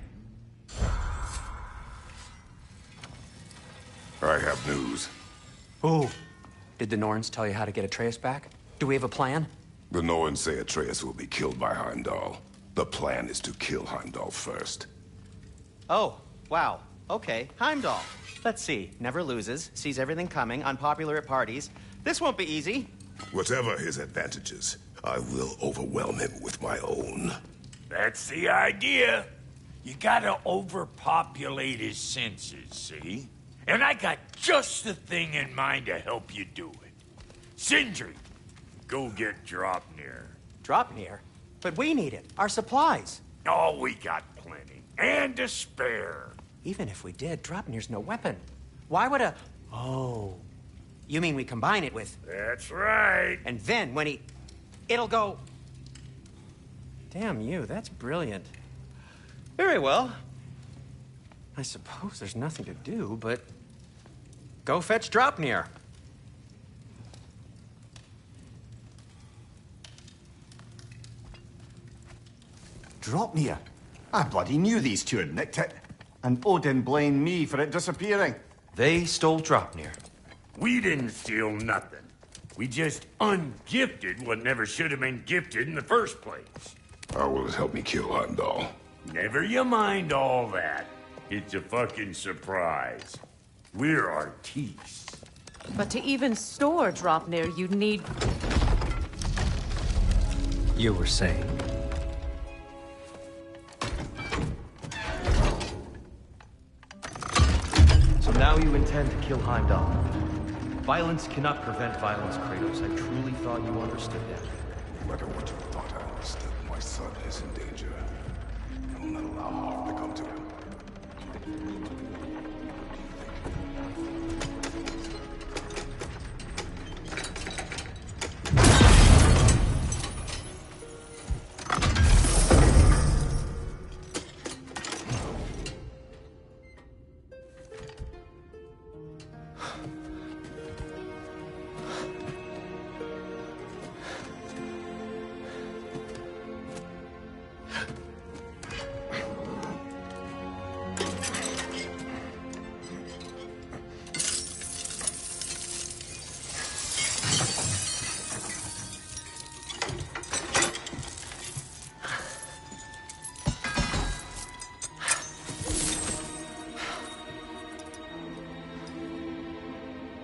I have news. Oh. Did the Norns tell you how to get Atreus back? Do we have a plan? The Norns say Atreus will be killed by Heimdall. The plan is to kill Heimdall first. Oh, wow. Okay, Heimdall. Let's see. Never loses, sees everything coming, unpopular at parties. This won't be easy. Whatever his advantages, I will overwhelm him with my own. That's the idea. You gotta overpopulate his senses, see? And I got just the thing in mind to help you do it. Sindri, go get Dropnir. Dropnir? But we need it. Our supplies. Oh, we got plenty. And to spare. Even if we did, Dropnir's no weapon. Why would a... Oh. You mean we combine it with... That's right. And then when he... It'll go... Damn you, that's brilliant. Very well. I suppose there's nothing to do, but... Go fetch Dropnir. Dropnir? I bloody knew these two had nicked it. And Odin blamed me for it disappearing. They stole Dropnir. We didn't steal nothing. We just ungifted what never should have been gifted in the first place. How will it help me kill Heimdall? Never you mind all that. It's a fucking surprise. We're artistes. But to even store Dropnir, you need... You were saying... So now you intend to kill Heimdall. Violence cannot prevent violence, Kratos. I truly thought you understood that. No matter what you thought I understood, my My son is in danger. I will not allow harm to come to him.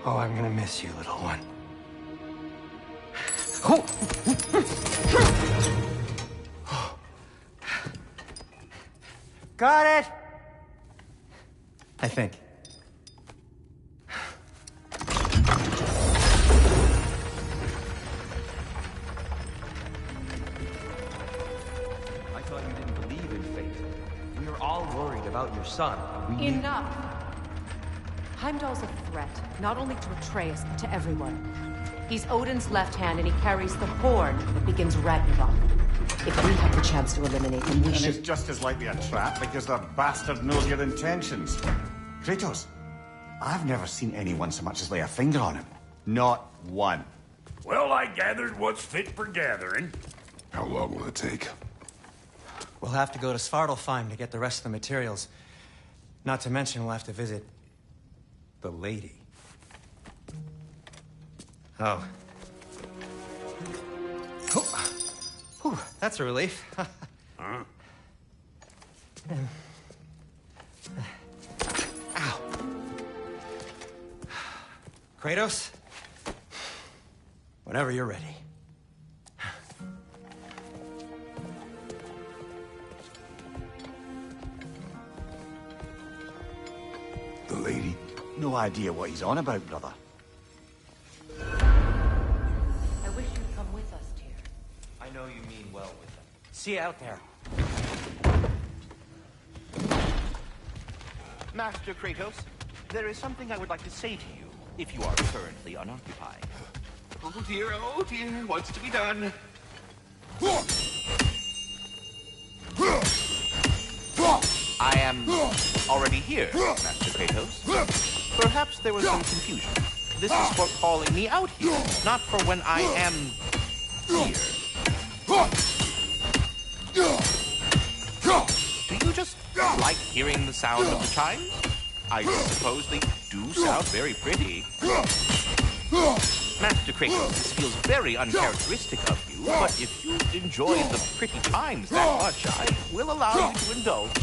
Oh, I'm gonna miss you, little one. Got it! I think. I thought you didn't believe in fate. We were all worried about your son. Enough! Heimdall's a threat, not only to Atreus, but to everyone. He's Odin's left hand, and he carries the horn that begins Ragnarok. If we have the chance to eliminate him, we should... And it's just as likely a trap because the bastard knows your intentions. Kratos, I've never seen anyone so much as lay a finger on him. Not one. Well, I gathered what's fit for gathering. How long will it take? We'll have to go to Svartalfheim to get the rest of the materials. Not to mention we'll have to visit the lady. Oh. Whew, that's a relief. Huh? Ow. Kratos? Whenever you're ready. The lady? No idea what he's on about, brother. I wish you'd come with us, dear. I know you mean well with them. See you out there. Master Kratos, there is something I would like to say to you, if you are currently unoccupied. Oh dear, what's to be done? I am already here, Master Kratos. Perhaps there was some confusion. This is for calling me out here, not for when I am here. Do you just like hearing the sound of the chimes? I suppose they do sound very pretty. Master Kratos, this feels very uncharacteristic of you, but if you enjoy the pretty chimes that much, I will allow you to indulge.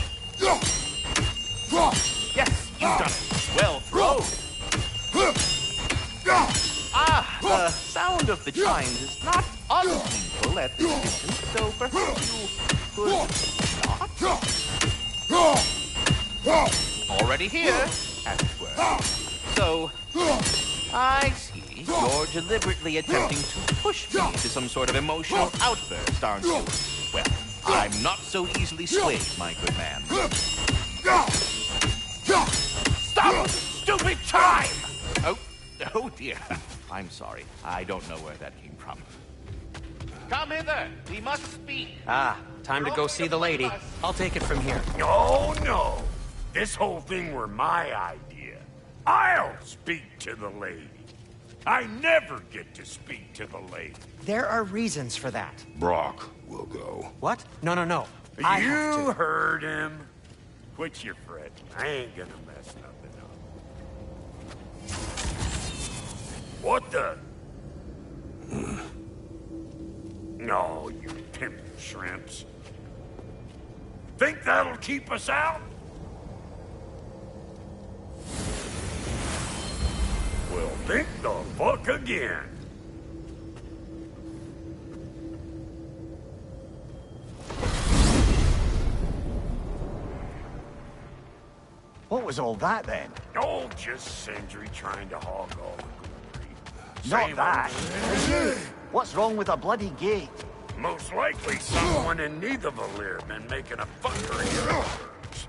Yes, you've done it. Well thrown. Ah, the sound of the chimes is not unpainful at this distance, so perhaps you could not. Already here, as it were. So, I see. You're deliberately attempting to push me into some sort of emotional outburst, aren't you? Well, I'm not so easily swayed, my good man. Stop! Stupid chime! Oh dear. I'm sorry. I don't know where that came from. Come hither. We must speak. Ah, time to go see the lady. I'll take it from here. Oh, no. This whole thing were my idea. I'll speak to the lady. I never get to speak to the lady. There are reasons for that. Brock will go. What? No. I have to. You heard him. Quit your fretting. I ain't gonna mess nothing up. What the? No, you pimp shrimps. Think that'll keep us out? Well, think the fuck again. What was all that then? Oh, just Sindri trying to hog all the glory. Not Same that. old- You. What's wrong with a bloody gate? Most likely someone in Neithervalir been making a fuckery of hers.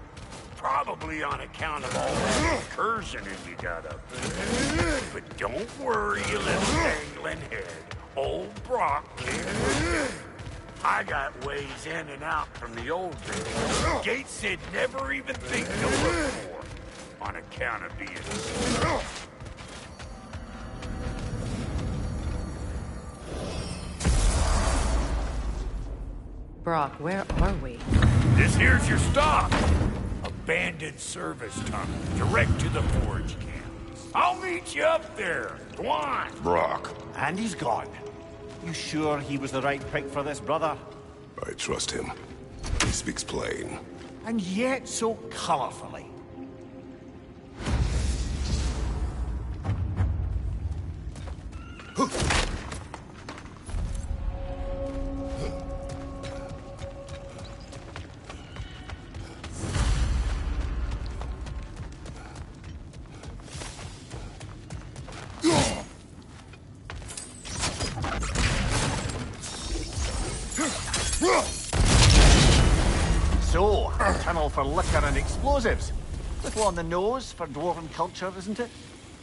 Probably on account of all that incursioning you got up there. But don't worry, you little dangling head. Old Brock can't forget. I got ways in and out from the old days. Gates said never even think to look for on account of being sick. Brock, where are we? This here's your stop. Abandoned service tunnel, direct to the forge camps. I'll meet you up there. Go on. Brock. And he's gone. You sure he was the right pick for this, brother? I trust him. He speaks plain. And yet so colorfully. So, a tunnel for liquor and explosives. Little on the nose for dwarven culture, isn't it?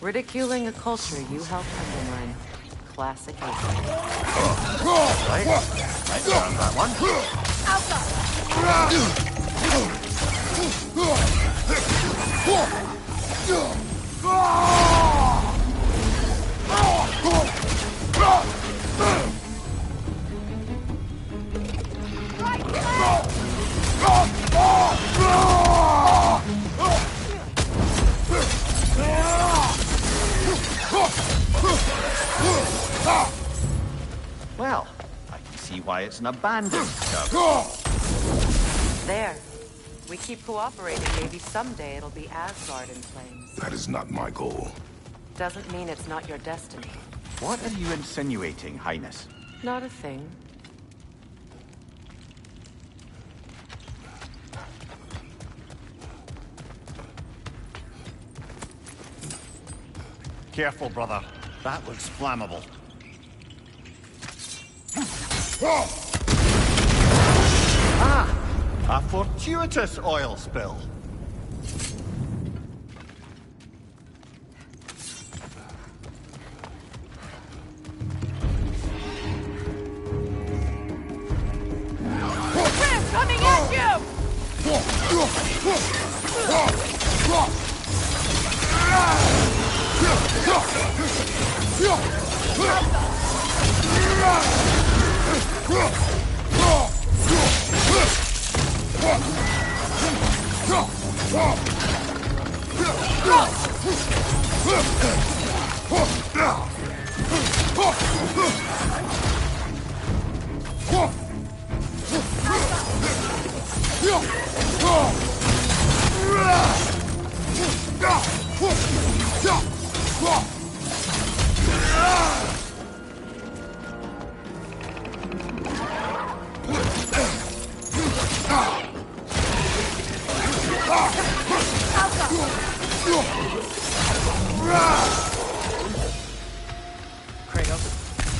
Ridiculing a culture you helped undermine. Classic. Right. Right down that one. Well, I can see why it's an abandoned service. There. We keep cooperating. Maybe someday it'll be Asgard in flames. That is not my goal. Doesn't mean it's not your destiny. What are you insinuating, Highness? Not a thing. Careful, brother. That looks flammable. Ah! A fortuitous oil spill. Chris, coming at you!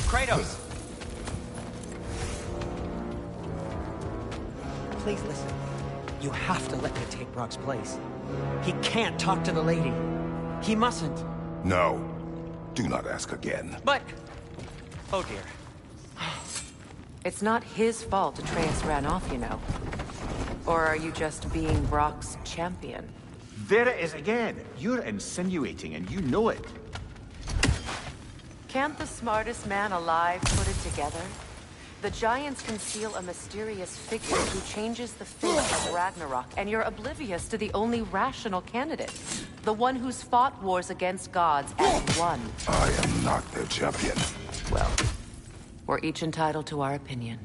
Kratos! Please listen. You have to let me take Brock's place. He can't talk to the lady. He mustn't. No. Do not ask again. But... Oh dear. It's not his fault Atreus ran off, you know. Or are you just being Brock's champion? There it is again. You're insinuating and you know it. Can't the smartest man alive put it together? The Giants conceal a mysterious figure who changes the fate of Ragnarok, and you're oblivious to the only rational candidate. The one who's fought wars against gods and won. I am not their champion. Well, we're each entitled to our opinion.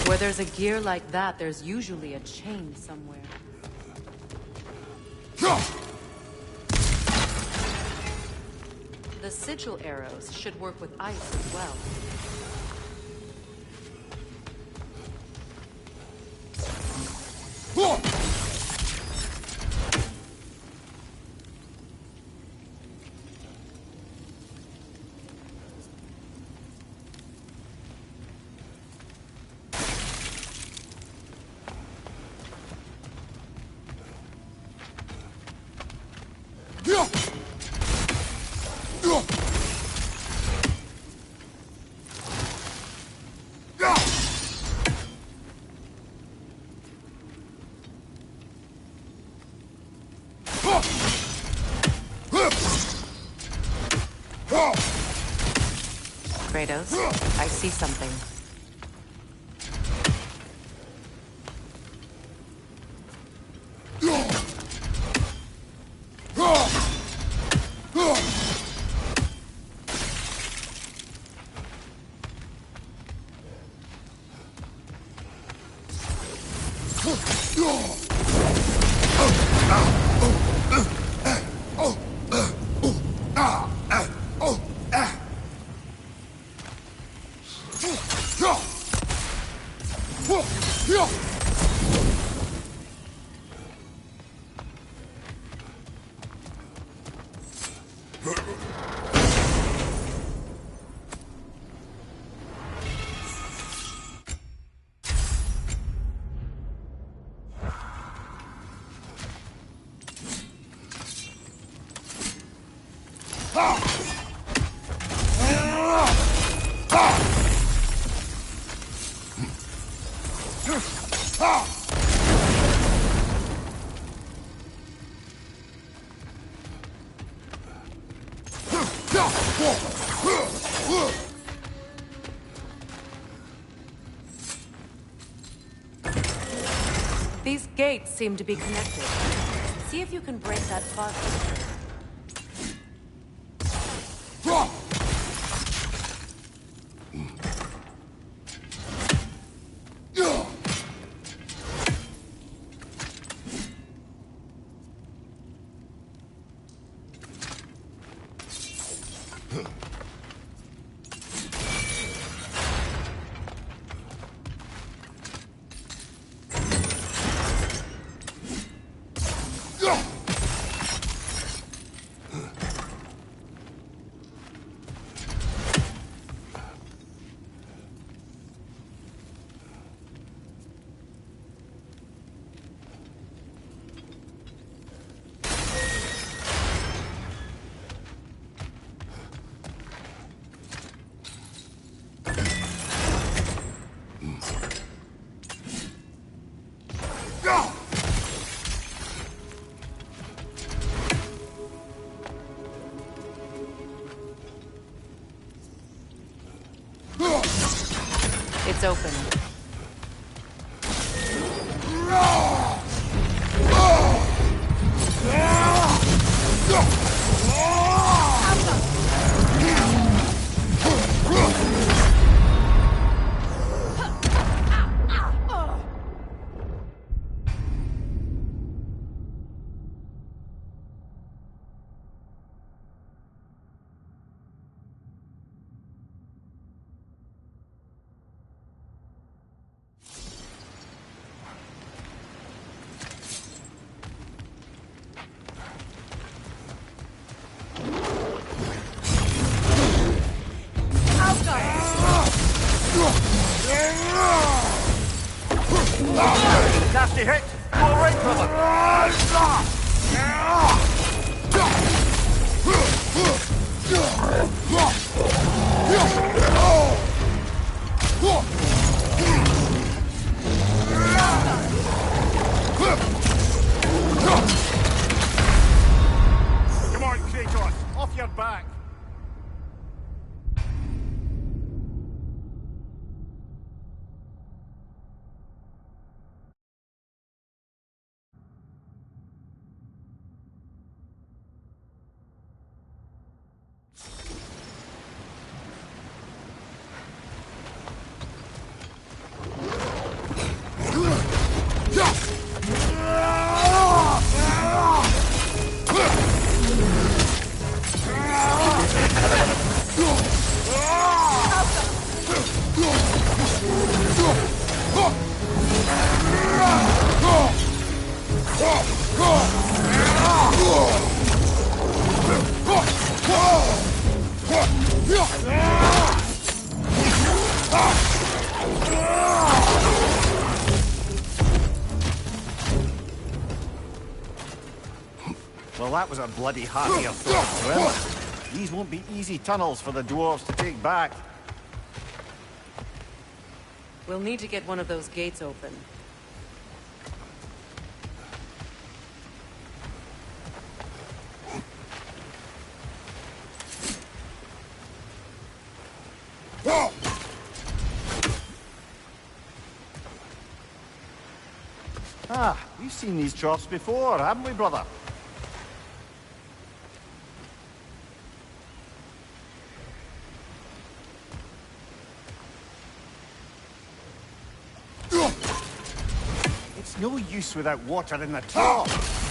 Where there's a gear like that, there's usually a chain somewhere. The sigil arrows should work with ice as well. Kratos, I see something. These gates seem to be connected. See if you can break that fog. It's open. Nasty hit! You all right, brother? Come on, Kratos! Off your back! Well, that was a bloody hearty thought to him. These won't be easy tunnels for the dwarves to take back. We'll need to get one of those gates open. Ah, we've seen these troughs before, haven't we, brother? It's no use without water in the trough.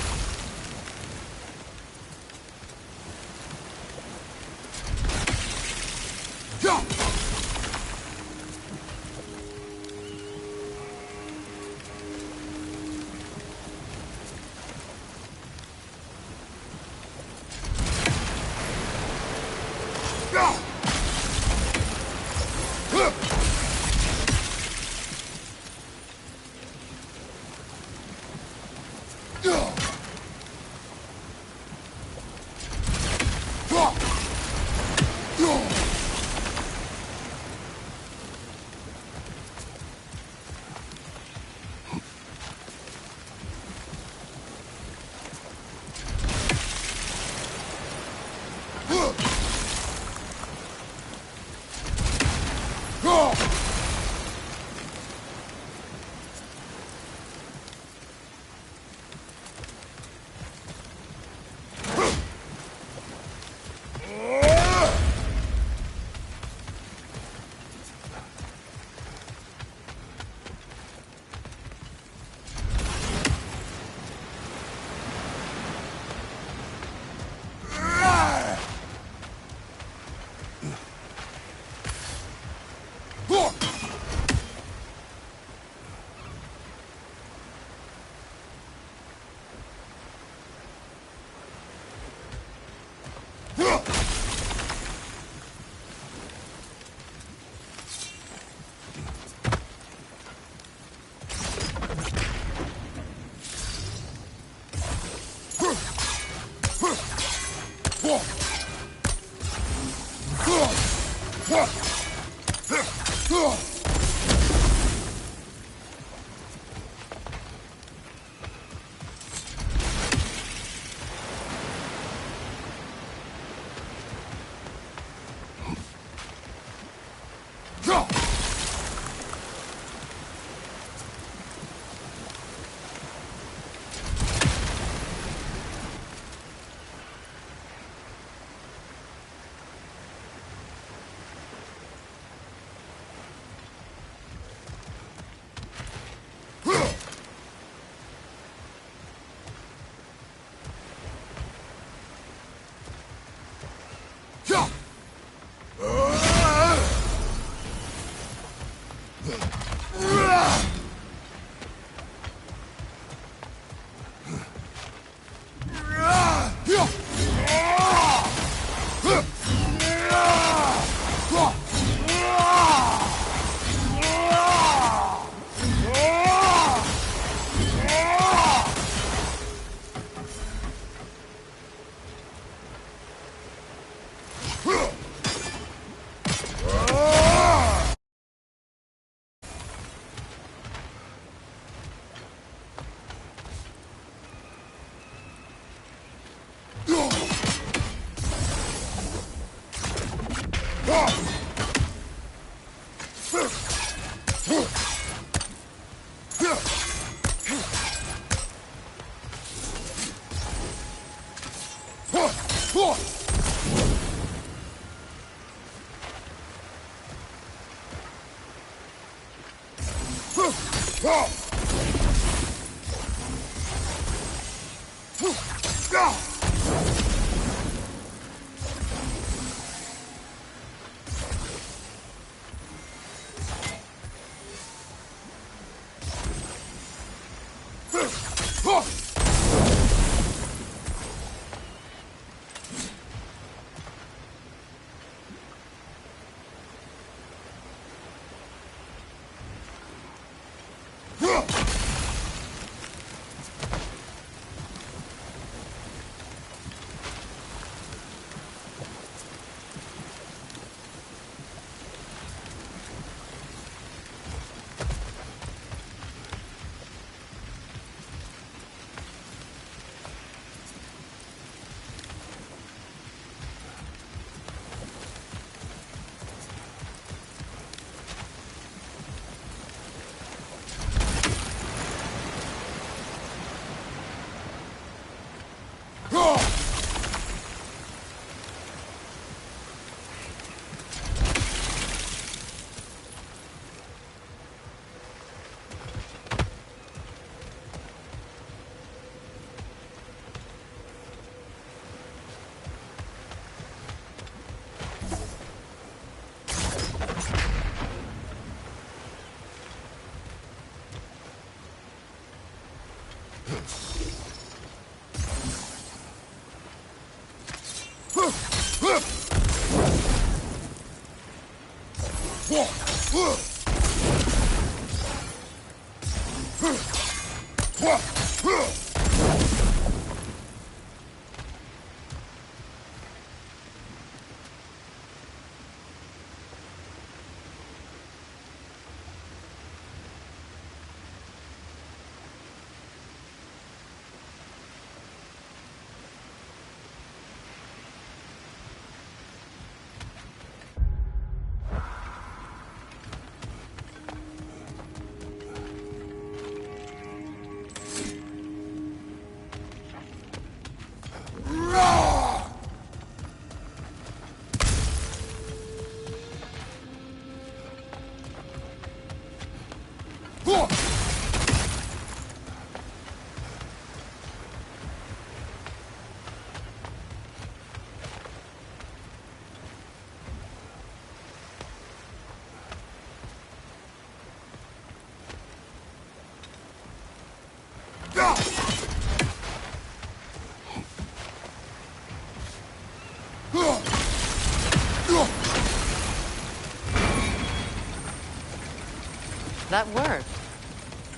That worked.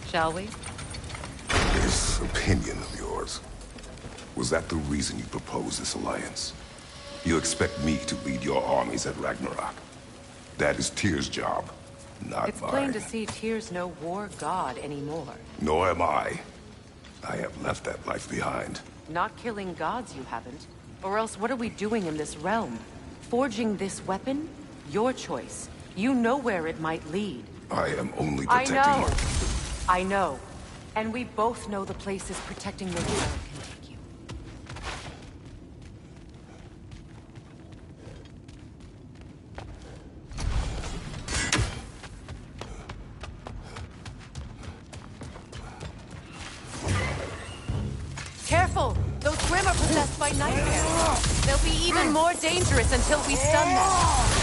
Shall we? This opinion of yours, was that the reason you proposed this alliance? You expect me to lead your armies at Ragnarok? That is Tyr's job, not It's mine. plain to see Tyr's no war god anymore. Nor am I. I have left that life behind. Not killing gods, you haven't. Or else what are we doing in this realm? Forging this weapon? Your choice. You know where it might lead. I am only I protecting know. my... I know. And we both know the place is protecting the world can take you. Careful! Those Grim are possessed by nightmares. They'll be even more dangerous until we stun them.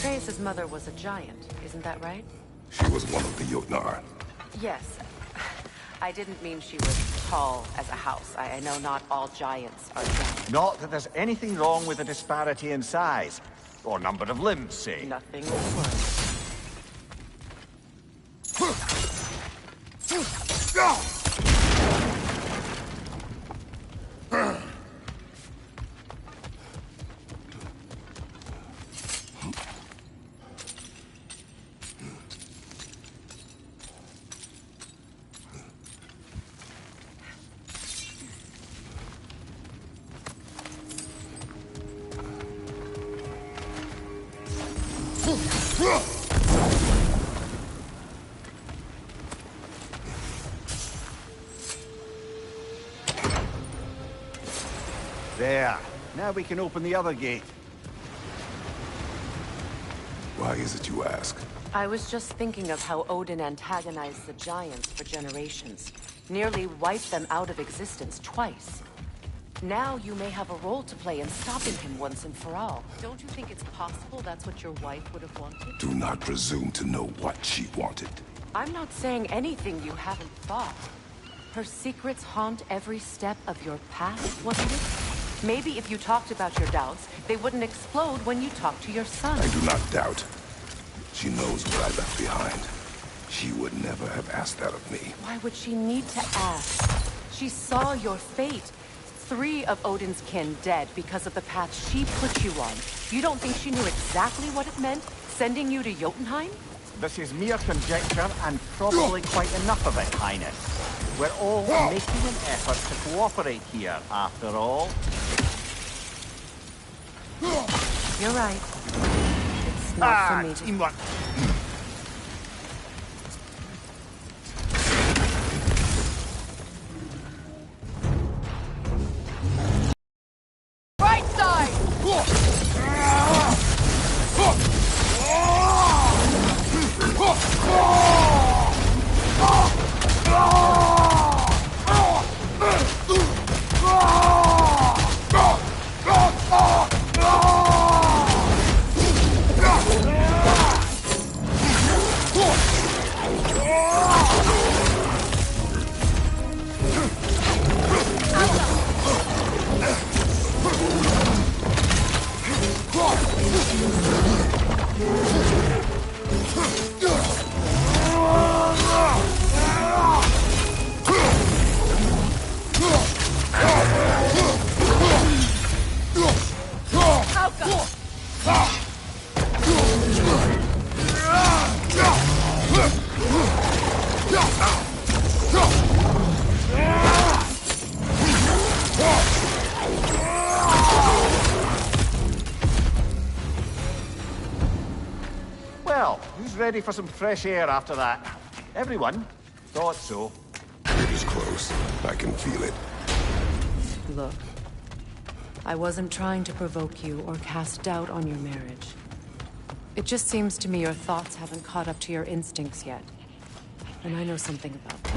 Atreus' mother was a giant, isn't that right? She was one of the Jotnar. Yes. I didn't mean she was tall as a house. I know not all giants are giants. Not that there's anything wrong with the disparity in size. Or number of limbs, say. Nothing worse. There. Now we can open the other gate. Why is it you ask? I was just thinking of how Odin antagonized the giants for generations. Nearly wiped them out of existence twice. Now you may have a role to play in stopping him once and for all. Don't you think it's possible that's what your wife would have wanted? Do not presume to know what she wanted. I'm not saying anything you haven't thought. Her secrets haunt every step of your path, wasn't it? Maybe if you talked about your doubts, they wouldn't explode when you talked to your son. I do not doubt. She knows what I left behind. She would never have asked that of me. Why would she need to ask? She saw your fate. 3 of Odin's kin dead because of the path she put you on. You don't think she knew exactly what it meant, sending you to Jotunheim? This is mere conjecture and probably quite enough of it, Highness. We're all making an effort to cooperate here, after all. You're right. It's not for me to... Teamwork. Right side! Well, who's ready for some fresh air after that? Everyone? Thought so. It is close. I can feel it. Look, I wasn't trying to provoke you or cast doubt on your marriage. It just seems to me your thoughts haven't caught up to your instincts yet. And I know something about that.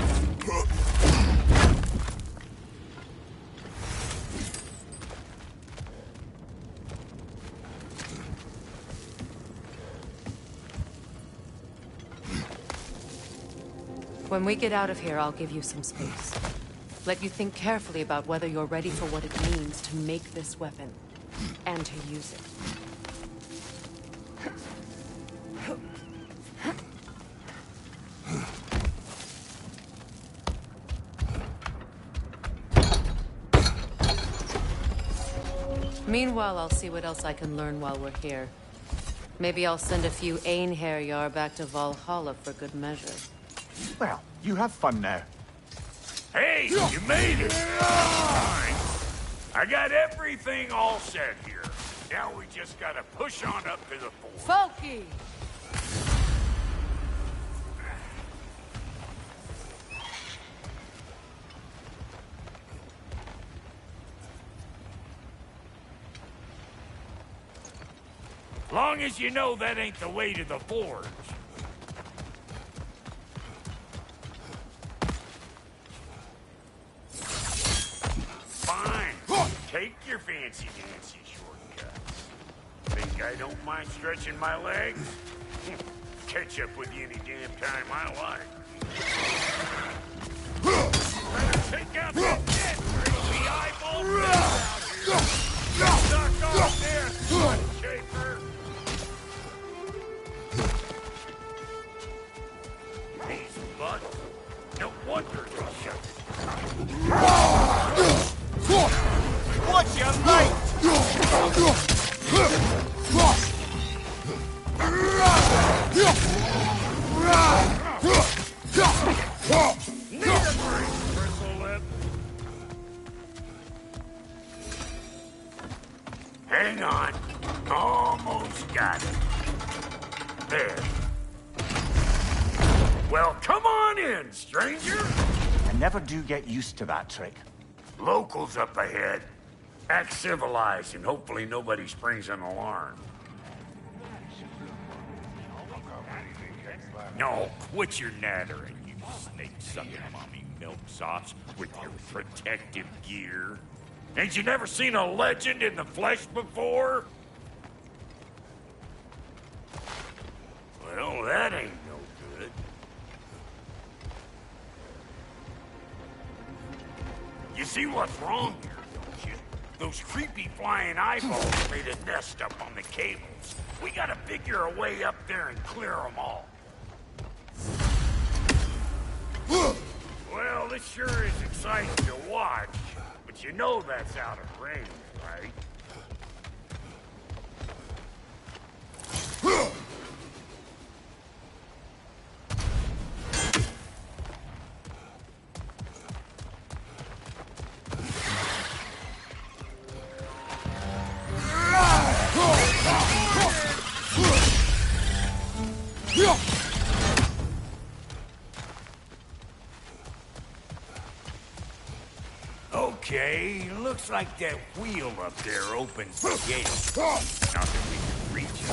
When we get out of here, I'll give you some space. Let you think carefully about whether you're ready for what it means to make this weapon, and to use it. Meanwhile, I'll see what else I can learn while we're here. Maybe I'll send a few Einherjar back to Valhalla for good measure. Well, you have fun now. Hey, you made it! Fine. I got everything all set here. Now we just gotta push on up to the fort. Folky! Long as you know that ain't the way to the forge. Fine. Take your fancy-dancy shortcuts. Think I don't mind stretching my legs? Catch up with you any damn time I like. Better take out that net or it'll be eyeball around here. Knock off there, butt shaper. These butts. No wonder they shut. Watch your mate! Need a break, bristle lip. Hang on. Almost got it. There. Well, come on in, stranger. I never do get used to that trick. Locals up ahead. Act civilized and hopefully nobody springs an alarm. No, quit your nattering, you snake-sucking mommy milksops with your protective gear. Ain't you never seen a legend in the flesh before? Well, that ain't no good. You see what's wrong here, don't you? Those creepy flying eyeballs made a nest up on the cables. We gotta figure a way up there and clear them all. Well, this sure is exciting to watch, but you know that's out of range, right? Okay, looks like that wheel up there opens the gate. Not that we can reach it.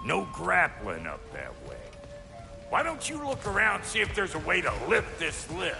No grappling up that way. Why don't you look around and see if there's a way to lift this lift?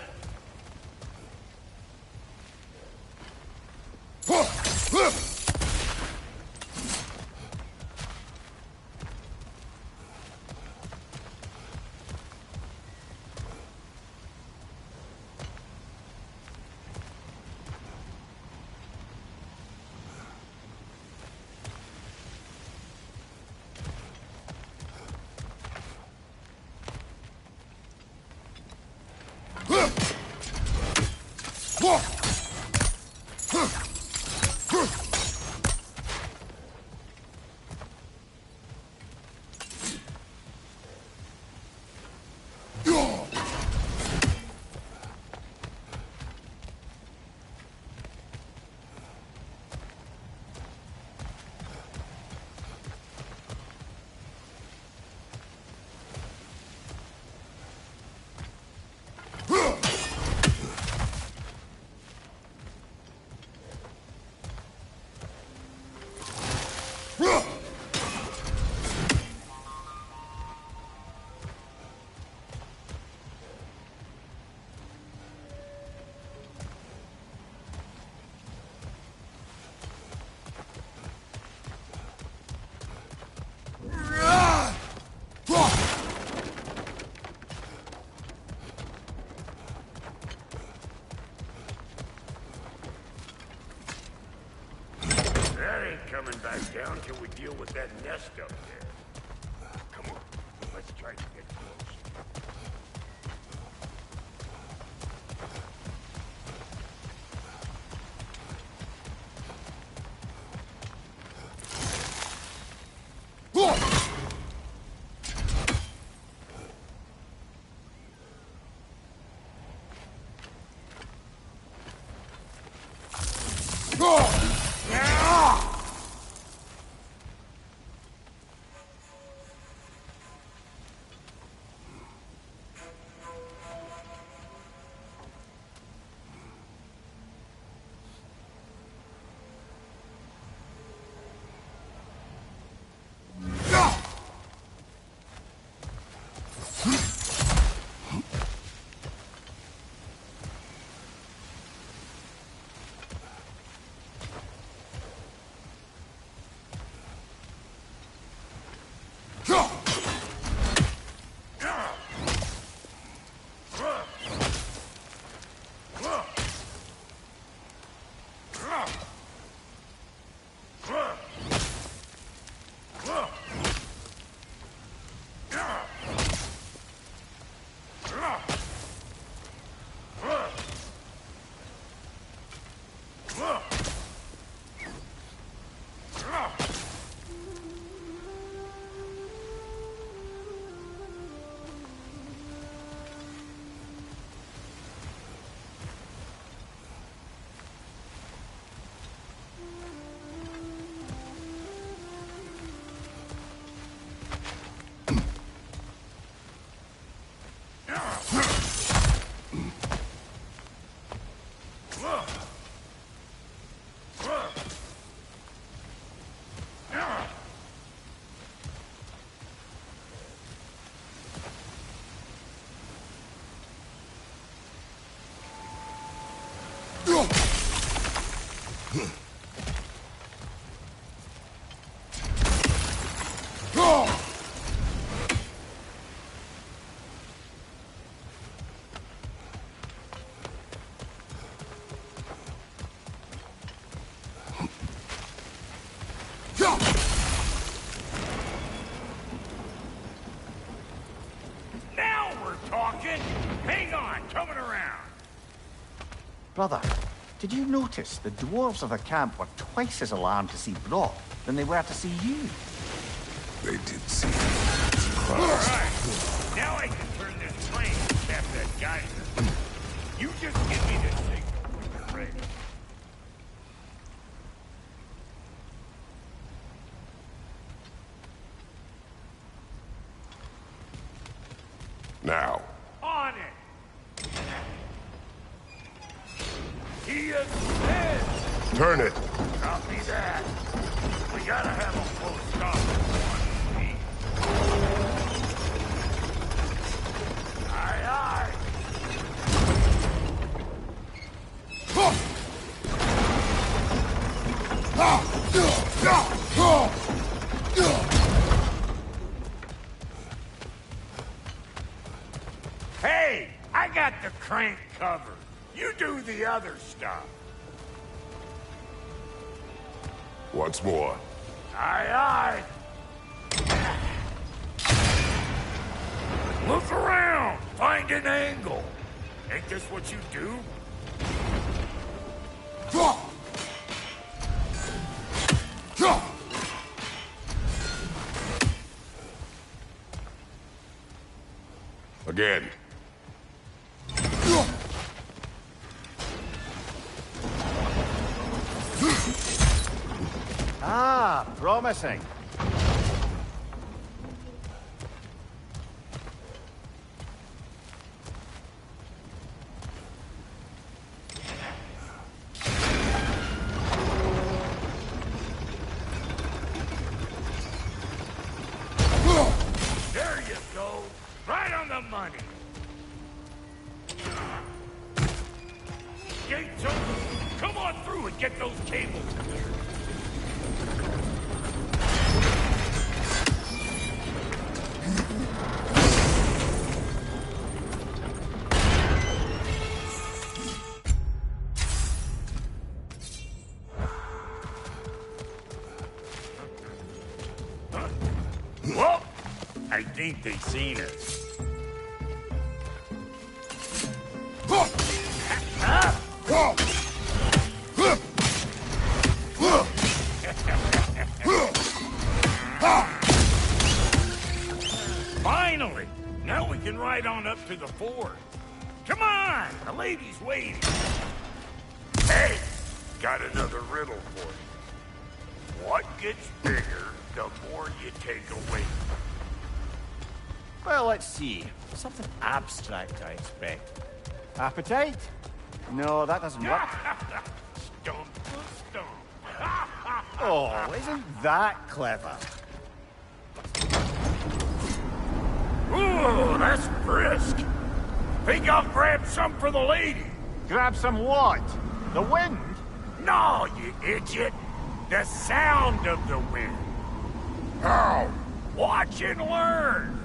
Coming back down till we deal with that nest up there. Come on, let's try to get close. Now we're talking. Hang on, coming around. Brother, did you notice the dwarves of the camp were twice as alarmed to see Brock than they were to see you? They did see me. Alright, now I can turn this train past that geyser. You just give me the signal when you're ready. Now. On it! He is dead! Turn it. Copy that. We gotta have a full stop at 1 feet. Aye, aye. Hey, I got the crank covered. You do the other stuff. Once more. Aye, aye. Look around. Find an angle. Ain't this what you do? Again. Ah, promising. There you go. Right on the money. Gates open. Come on through and get those cables cleared. Well, I think they seen us. Finally! Now we can ride on up to the fort. Come on! The lady's waiting. Hey! Got another riddle for you. What gets bigger the more you take away? Well, let's see. Something abstract, I expect. Appetite? No, that doesn't work. Stump for stump. Oh, isn't that clever? Ooh, that's brisk. Think I'll grab some for the lady. Grab some what? The wind? No, you idiot. The sound of the wind. How? Watch and learn.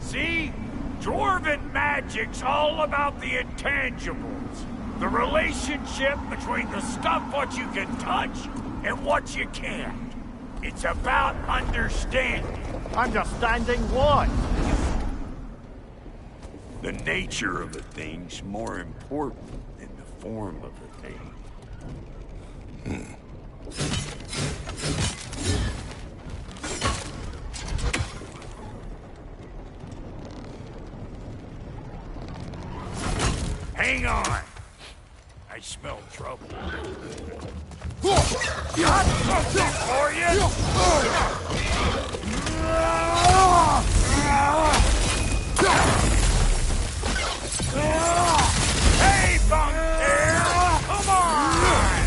See? Dwarven magic's all about the intangibles. The relationship between the stuff what you can touch and what you can't. It's about understanding. Understanding what? The nature of a thing's more important than the form of a thing. Hang on! I smell trouble. Got something for you! Hey, bunk there! Come on!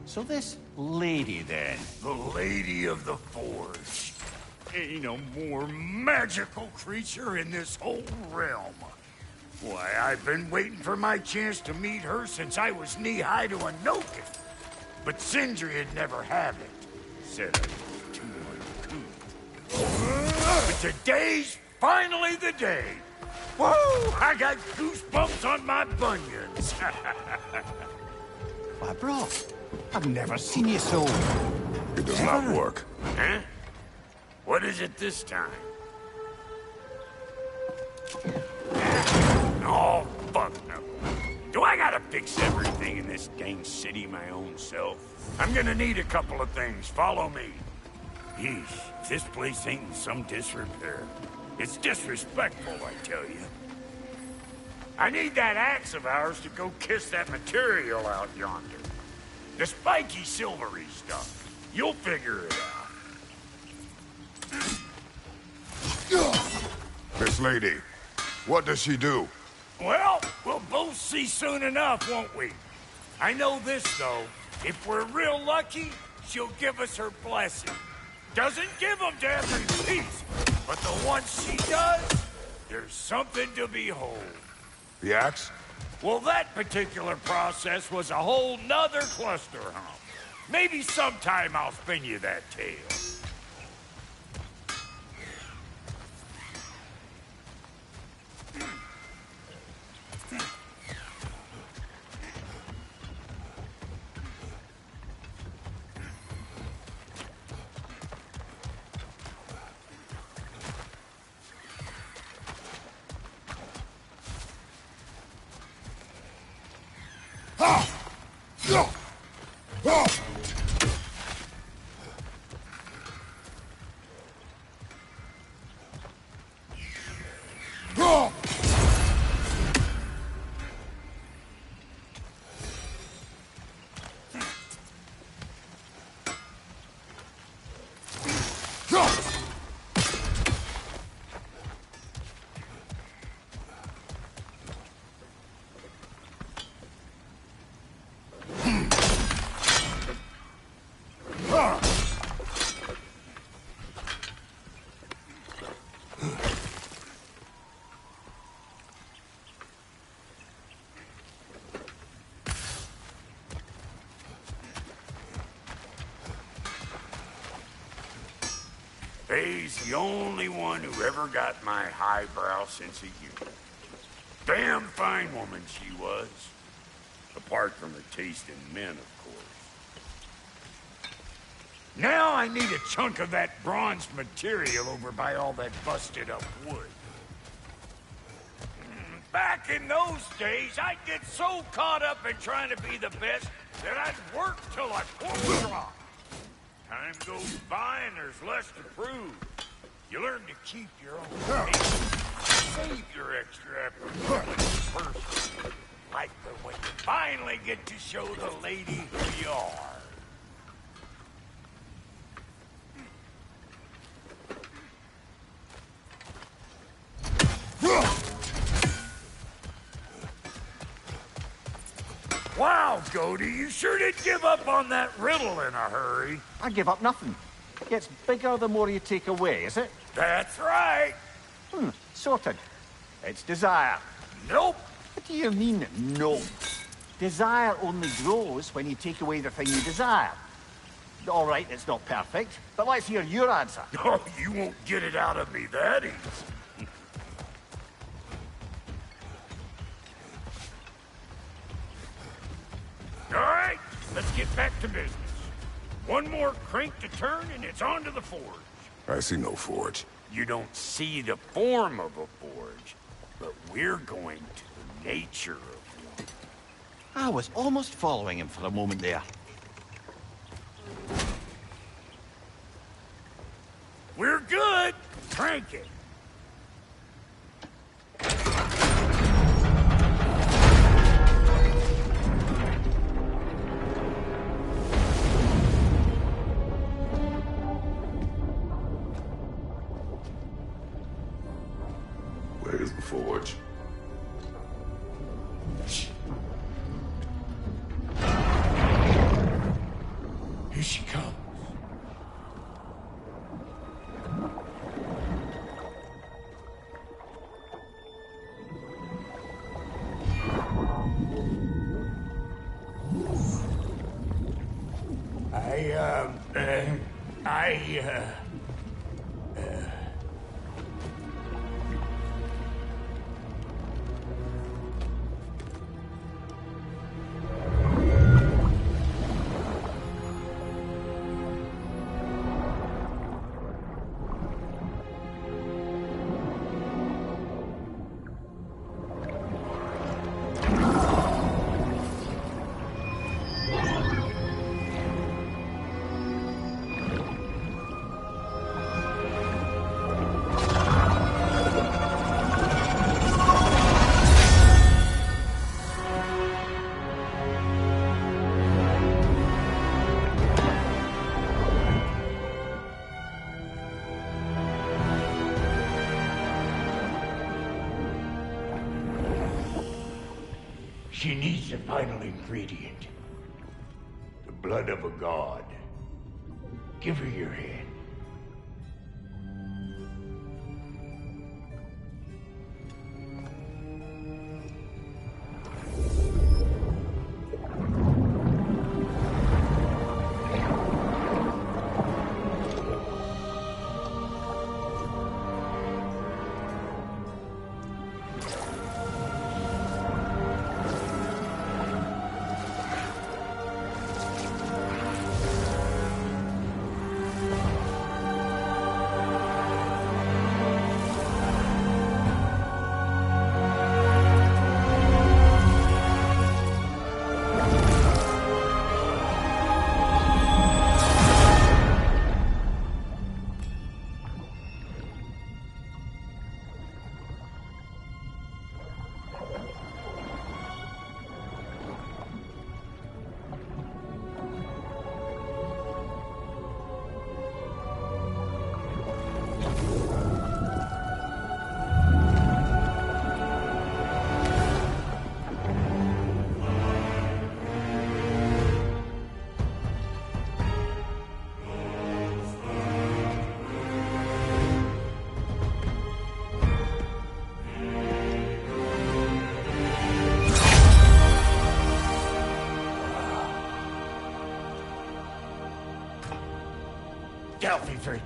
So this lady, then? The Lady of the Forge. Ain't a more magical creature in this whole realm. Why, I've been waiting for my chance to meet her since I was knee-high to a Noken. But Sindri had never had it. Said I was too uncouth. But today's finally the day. Whoa! I got goosebumps on my bunions. Why, bro, I've never seen you so... It does not work. Huh? What is it this time? Oh, fuck no. Do I gotta fix everything in this dang city my own self? I'm gonna need a couple of things. Follow me. Yeesh, this place ain't in some disrepair. It's disrespectful, I tell you. I need that axe of ours to go kiss that material out yonder. The spiky, silvery stuff. You'll figure it out. This lady, what does she do? Well, we'll both see soon enough, won't we? I know this, though. If we're real lucky, she'll give us her blessing. Doesn't give them to every piece, but the ones she does, there's something to behold. The axe? Well, that particular process was a whole nother cluster hump. Maybe sometime I'll spin you that tale. Faye's the only one who ever got my highbrow sense of humor. Damn fine woman she was. Apart from her taste in men, of course. Now I need a chunk of that bronze material over by all that busted up wood. Back in those days, I'd get so caught up in trying to be the best that I'd work till I pulled a drop. Time goes by and there's less to prove. You learn to keep your own pace. Save your extra effort for the person. Like the when you finally get to show the lady who you are. Wow, Goldie, you sure did give up on that riddle in a hurry. I give up nothing. It gets bigger the more you take away, is it? That's right. Sorted. It's desire. Nope. What do you mean, no? Desire only grows when you take away the thing you desire. All right, it's not perfect, but let's hear your answer. Oh, you won't get it out of me that easy. All right, let's get back to business. One more crank to turn and it's on to the forge. I see no forge. You don't see the form of a forge, but we're going to the nature of one. I was almost following him for a moment there. We're good. Crank it. Where's the forge? Here she comes. She needs the final ingredient. The blood of a god. Give her your hand.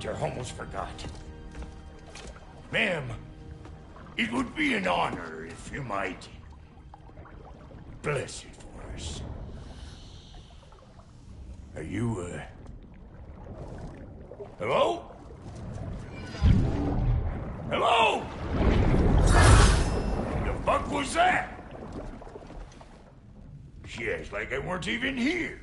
I almost forgot. Ma'am, it would be an honor if you might bless it for us. Are you, hello? Hello? The fuck was that? She acts like I weren't even here.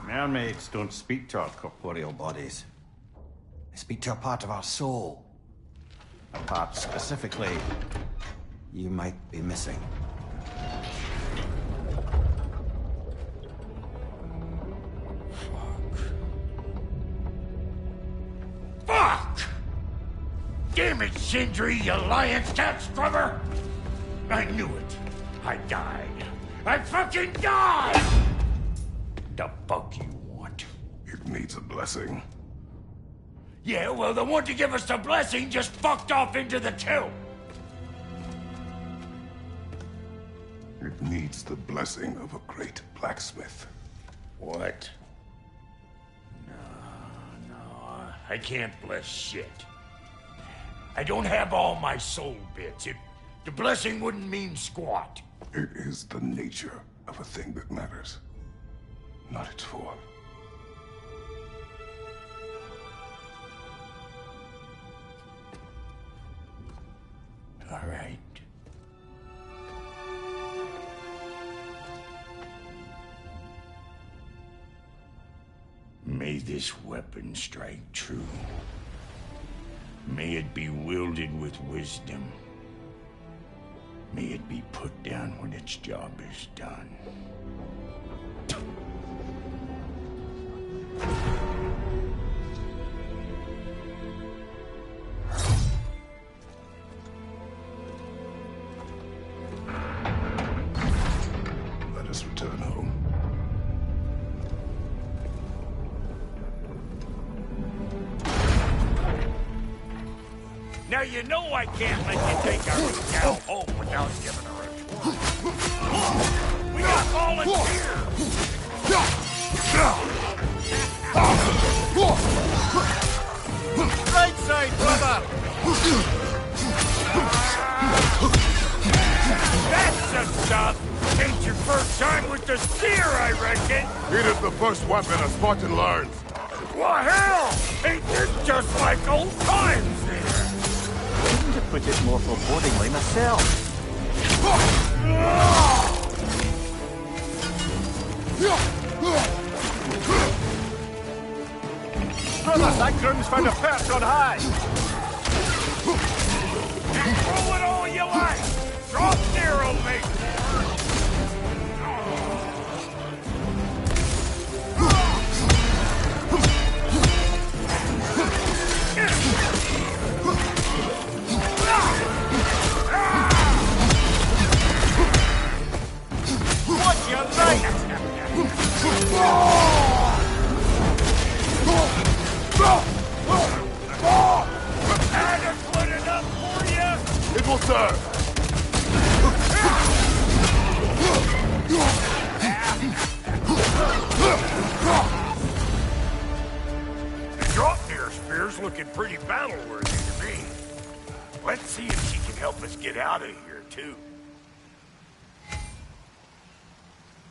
Mermaids don't speak to our corporeal bodies. They speak to a part of our soul. A part specifically you might be missing. Fuck! Damn it, Sindri, you lion cat scrubber! I knew it. I died. I fucking died! The fuck you want? It needs a blessing. Yeah, well, the one to give us the blessing just fucked off into the tomb. It needs the blessing of a great blacksmith. What? No, I can't bless shit. I don't have all my soul bits. The blessing wouldn't mean squat. It is the nature of a thing that matters, not its form. All right. May this weapon strike true. May it be wielded with wisdom. May it be put down when its job is done. Let us return home. Now you know I can't let you take our gal home without giving her a tour. We got volunteers! Right side, brother! That's the stuff! Ain't your first time with the seer, I reckon! It is the first weapon a Spartan learns. Well, hell! Ain't this just like old times there? Couldn't have put it more forebodingly myself. Brother, that groom's found a perch on high. Throw it all you like! Drop zero, mate! Watch your right! Adequate enough for you? It will serve. The Draupnir spear's looking pretty battle-worthy to me. Let's see if she can help us get out of here, too.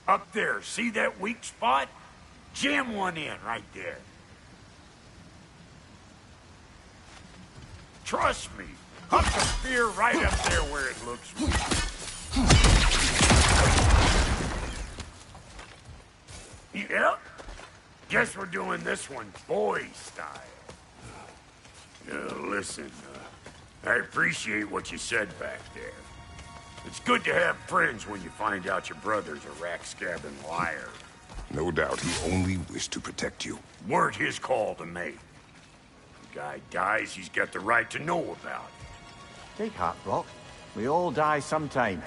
Up there, see that weak spot? Jam one in right there. Trust me, huck the spear right up there where it looks weak. Yep. Guess we're doing this one boy style. Listen, I appreciate what you said back there. It's good to have friends when you find out your brother's a rack-scabbing liar. No doubt he only wished to protect you. Weren't his call to make. The guy dies, he's got the right to know about it. Take heart, Brock. We all die sometime.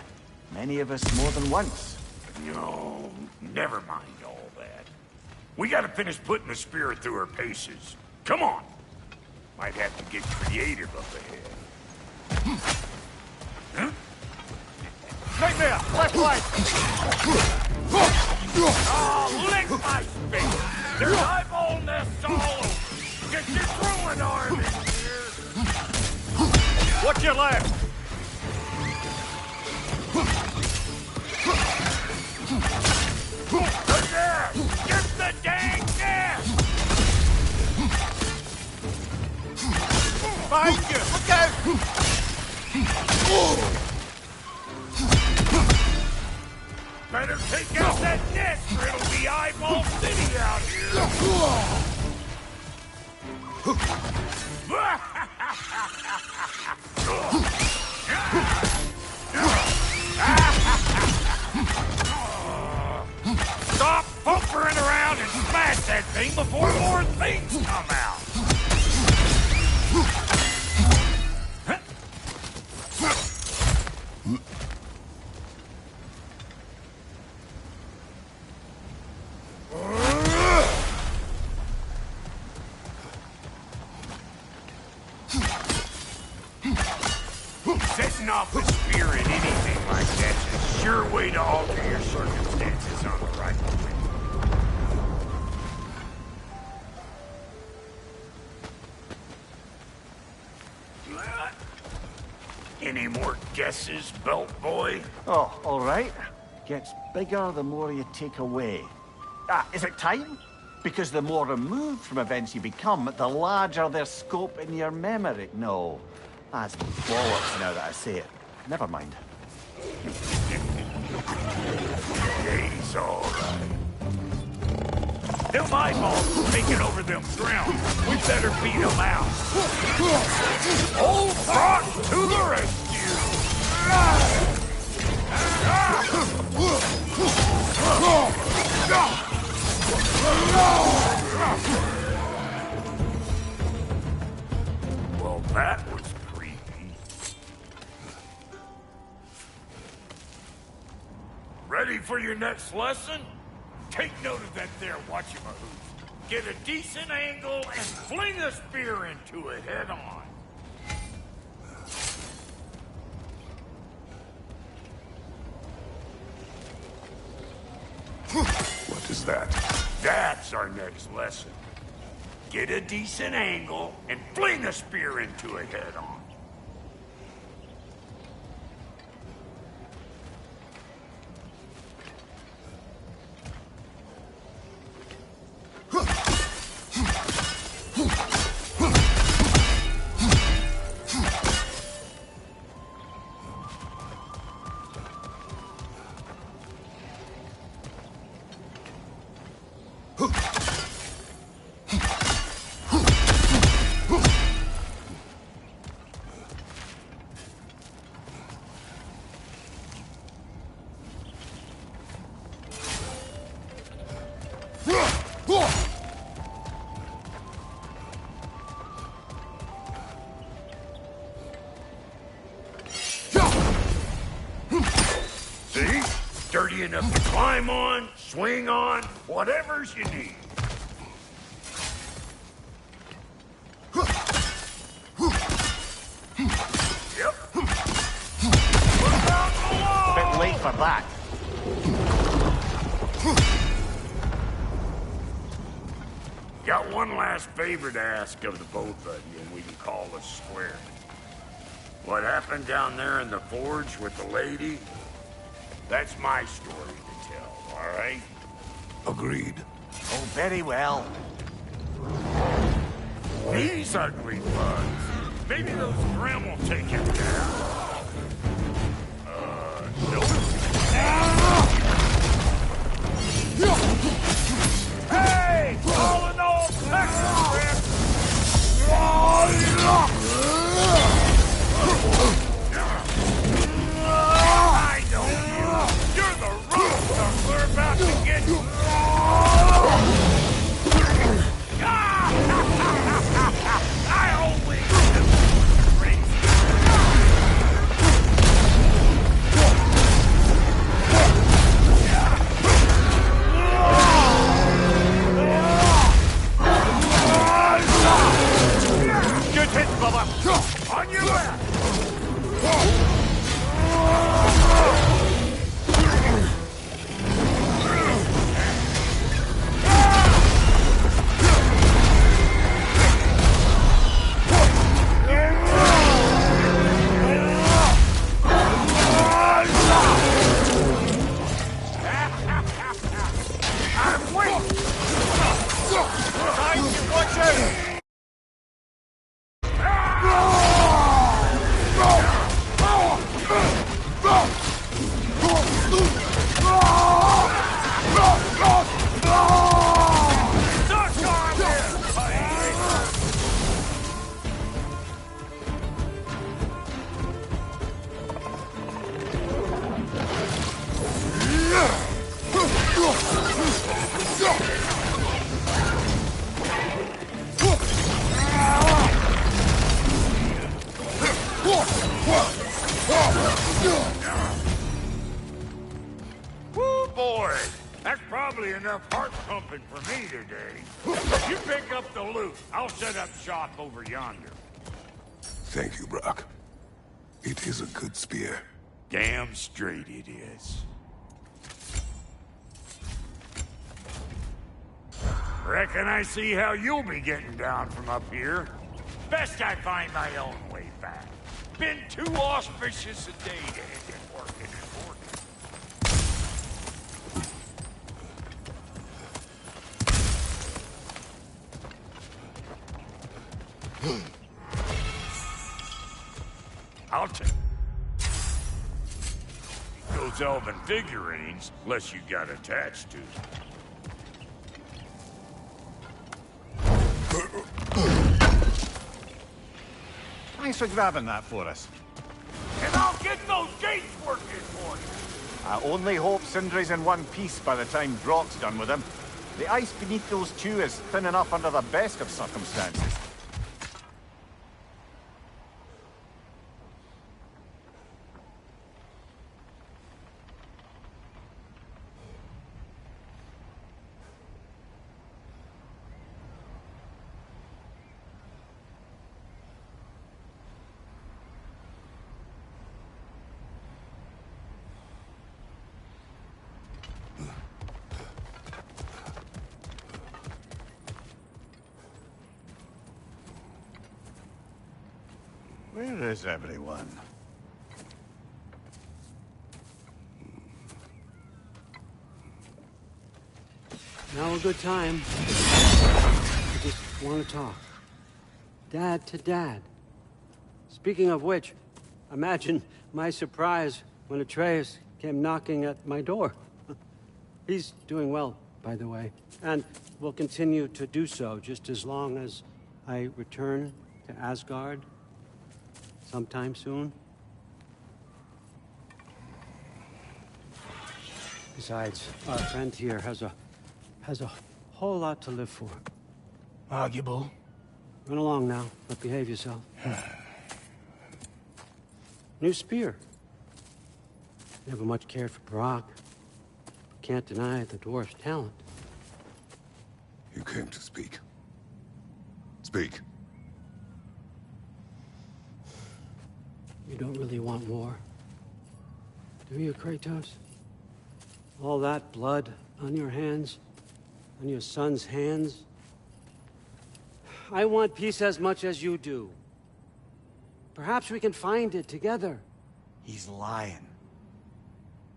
Many of us more than once. No, never mind all that. We gotta finish putting the spirit through her paces. Come on! Might have to get creative up ahead. Huh? Nightmare! Left right! Oh, lick my face! There's eyeball nests all over! Get your throwing arm in here! Watch your left! Look there! Get the dang nest! Behind you! Look out! Better take out that nest or it'll be eyeball city out here! Stop pumpering around and smash that thing before more things come out! Setting off the spear in anything like that's a sure way to alter your circumstances on the right way. Any more guesses, belt boy? Oh, all right. Gets bigger the more you take away. Is it time? Because the more removed from events you become, the larger their scope in your memory. No, that's bollocks now that I say it. Never mind. He's all right. Them eyeballs are taking over them grounds. We better beat them out. Old Brock to the rescue! Well, that was creepy. Ready for your next lesson? Take note of that there whatchamahoos. Get a decent angle and fling a spear into it head on. What is that? That's our next lesson. Get a decent angle and fling a spear into it head on. See? Sturdy enough to climb on, swing on, whatever's you need. Yep. Bit late for that. Got one last favor to ask of the both of you, and we can call us square. What happened down there in the forge with the lady? That's my story to tell, all right? Agreed. Oh, very well. These ugly bugs. Maybe those grim will take it down. Nope. Hey! All in all, Texas, Rick! I know you! You're the road we're about to get... I always Good hit, brother. on your left! I'm waiting! Time to watch out! Woo, boy! That's probably enough heart pumping for me today. You pick up the loot. I'll set up shop over yonder. Thank you, Brock. It is a good spear. Damn straight it is. Reckon I see how you'll be getting down from up here. Best I find my own way back. Been too auspicious a day to end it working and working. I'll take those elven figurines, unless you got attached to them. Thanks for grabbing that for us. And I'll get those gates working for you. I only hope Sindri's in one piece by the time Brock's done with him. The ice beneath those two is thin enough under the best of circumstances. Where is everyone? Now a good time. I just want to talk. Dad to dad. Speaking of which, imagine my surprise when Atreus came knocking at my door. He's doing well, by the way, and will continue to do so just as long as I return to Asgard sometime soon. Besides, our friend here has a whole lot to live for. Arguable. Run along now, but behave yourself. New spear. Never much cared for Brock. Can't deny the dwarf's talent. You came to speak. Speak. You don't really want war, do you, Kratos? All that blood on your hands, on your son's hands? I want peace as much as you do. Perhaps we can find it together. He's lying.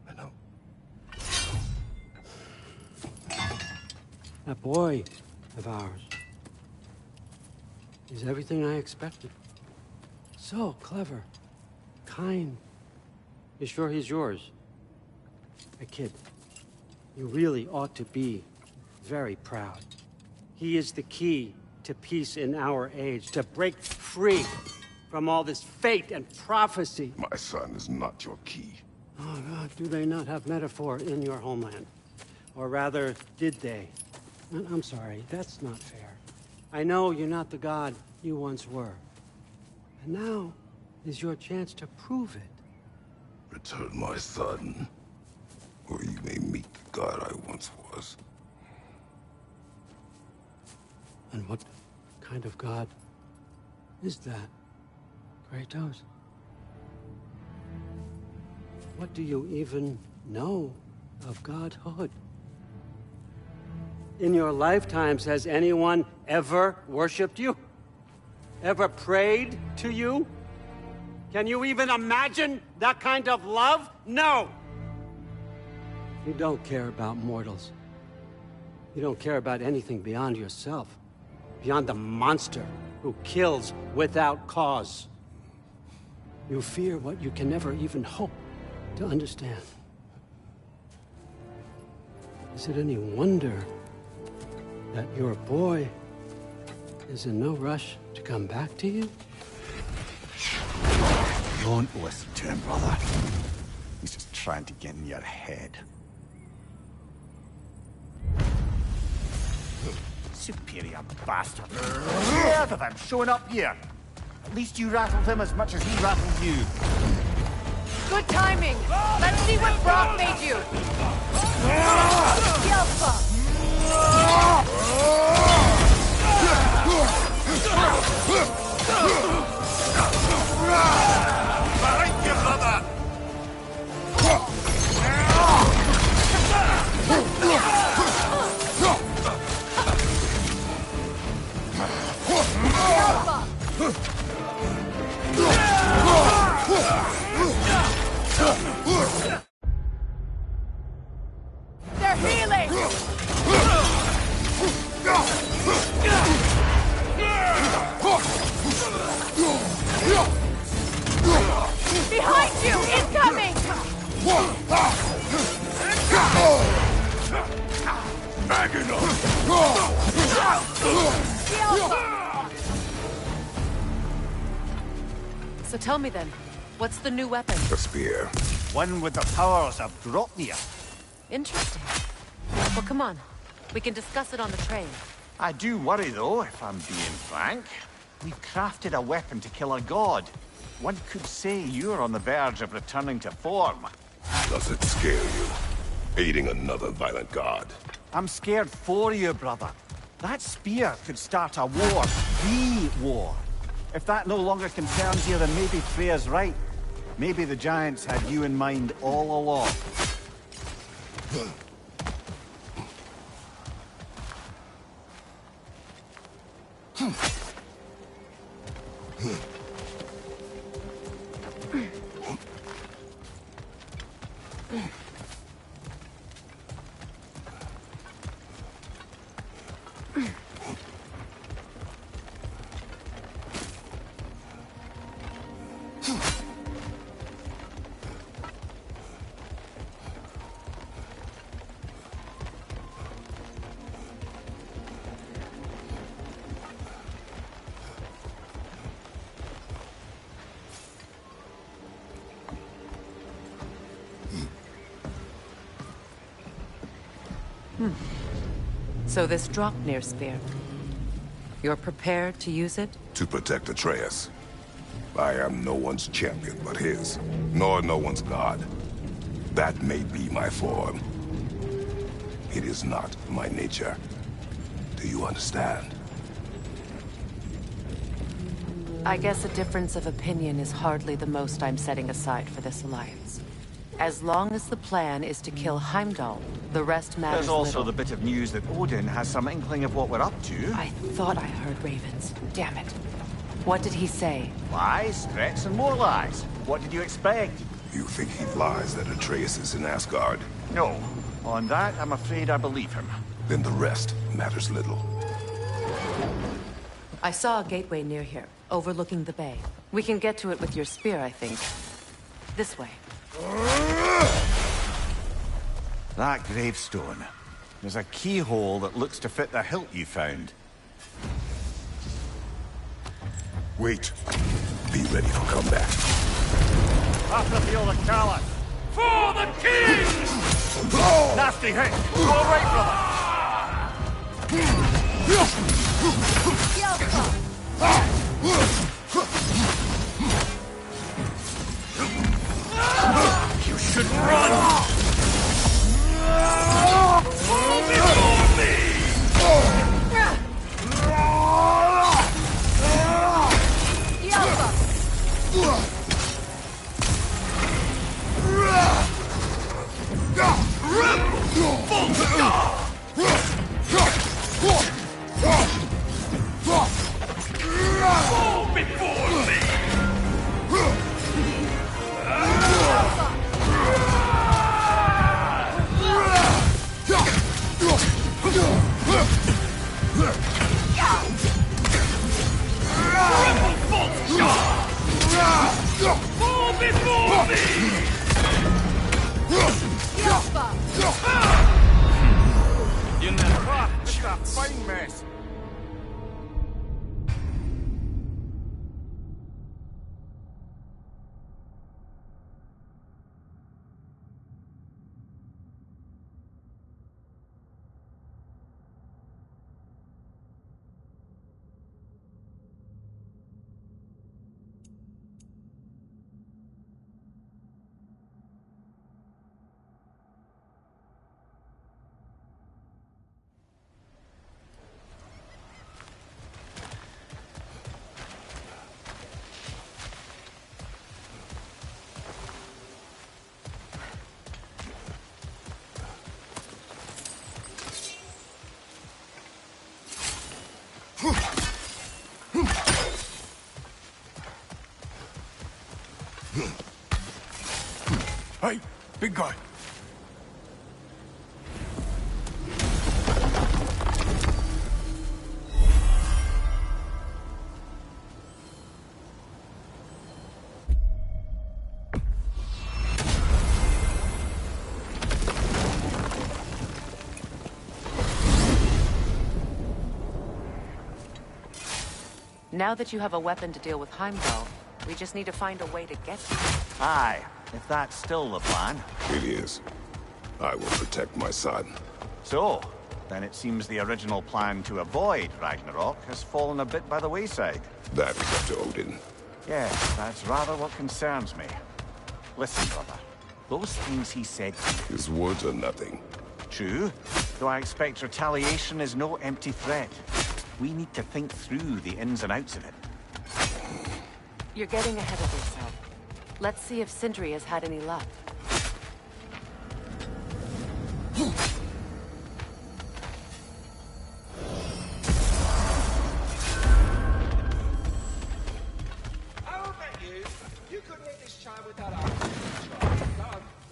I know. That boy of ours. He's everything I expected. So clever. Kind. You sure he's yours? A kid. You really ought to be very proud. He is the key to peace in our age, to break free from all this fate and prophecy. My son is not your key. Oh, God, do they not have metaphor in your homeland? Or rather, did they? I'm sorry, that's not fair. I know you're not the god you once were. And now is your chance to prove it. Return my son, or you may meet the god I once was. And what kind of god is that, Kratos? What do you even know of godhood? In your lifetimes, has anyone ever worshipped you? Ever prayed to you? Can you even imagine that kind of love? No! You don't care about mortals. You don't care about anything beyond yourself. Beyond the monster who kills without cause. You fear what you can never even hope to understand. Is it any wonder that your boy is in no rush to come back to you? Don't listen to him, brother. He's just trying to get in your head. Superior bastard. Scared of him showing up here. At least you rattled him as much as he rattled you. Good timing. Let's see what Brock made you. Yelpa. They're healing! Behind you! Incoming! So tell me then, what's the new weapon? A spear. One with the powers of Dropnir. Interesting. Well, come on. We can discuss it on the train. I do worry, though, if I'm being frank. We've crafted a weapon to kill a god. One could say you're on the verge of returning to form. Does it scare you? Aiding another violent god? I'm scared for you, brother. That spear could start a war. The war. If that no longer concerns you, then maybe Freya's right. Maybe the Giants had you in mind all along. So this Draupnir spear, you're prepared to use it? To protect Atreus. I am no one's champion but his, nor no one's god. That may be my form. It is not my nature. Do you understand? I guess a difference of opinion is hardly the most I'm setting aside for this alliance. As long as the plan is to kill Heimdall, the rest matters There's also little. the bit of news that Odin has some inkling of what we're up to. I thought I heard ravens. Damn it. What did he say? Lies, threats, and more lies. What did you expect? You think he lies that Atreus is in Asgard? No. On that, I'm afraid I believe him. Then the rest matters little. I saw a gateway near here, overlooking the bay. We can get to it with your spear, I think. This way. That gravestone. There's a keyhole that looks to fit the hilt you found. Wait. Be ready for comeback. After the old Caliph. For the king! Nasty hit! Go right, brother! You should run! Fall before me! Fall before me! Fall before me! You never. It's a fine mess. Hey, big guy. Now that you have a weapon to deal with Heimdall, we just need to find a way to get to it. Aye, if that's still the plan. It is. I will protect my son. So, then it seems the original plan to avoid Ragnarok has fallen a bit by the wayside. That is up to Odin. Yes, that's rather what concerns me. Listen, brother. Those things he said to you... His words are nothing. True, though I expect retaliation is no empty threat. We need to think through the ins and outs of it. You're getting ahead of yourself. Let's see if Sindri has had any luck.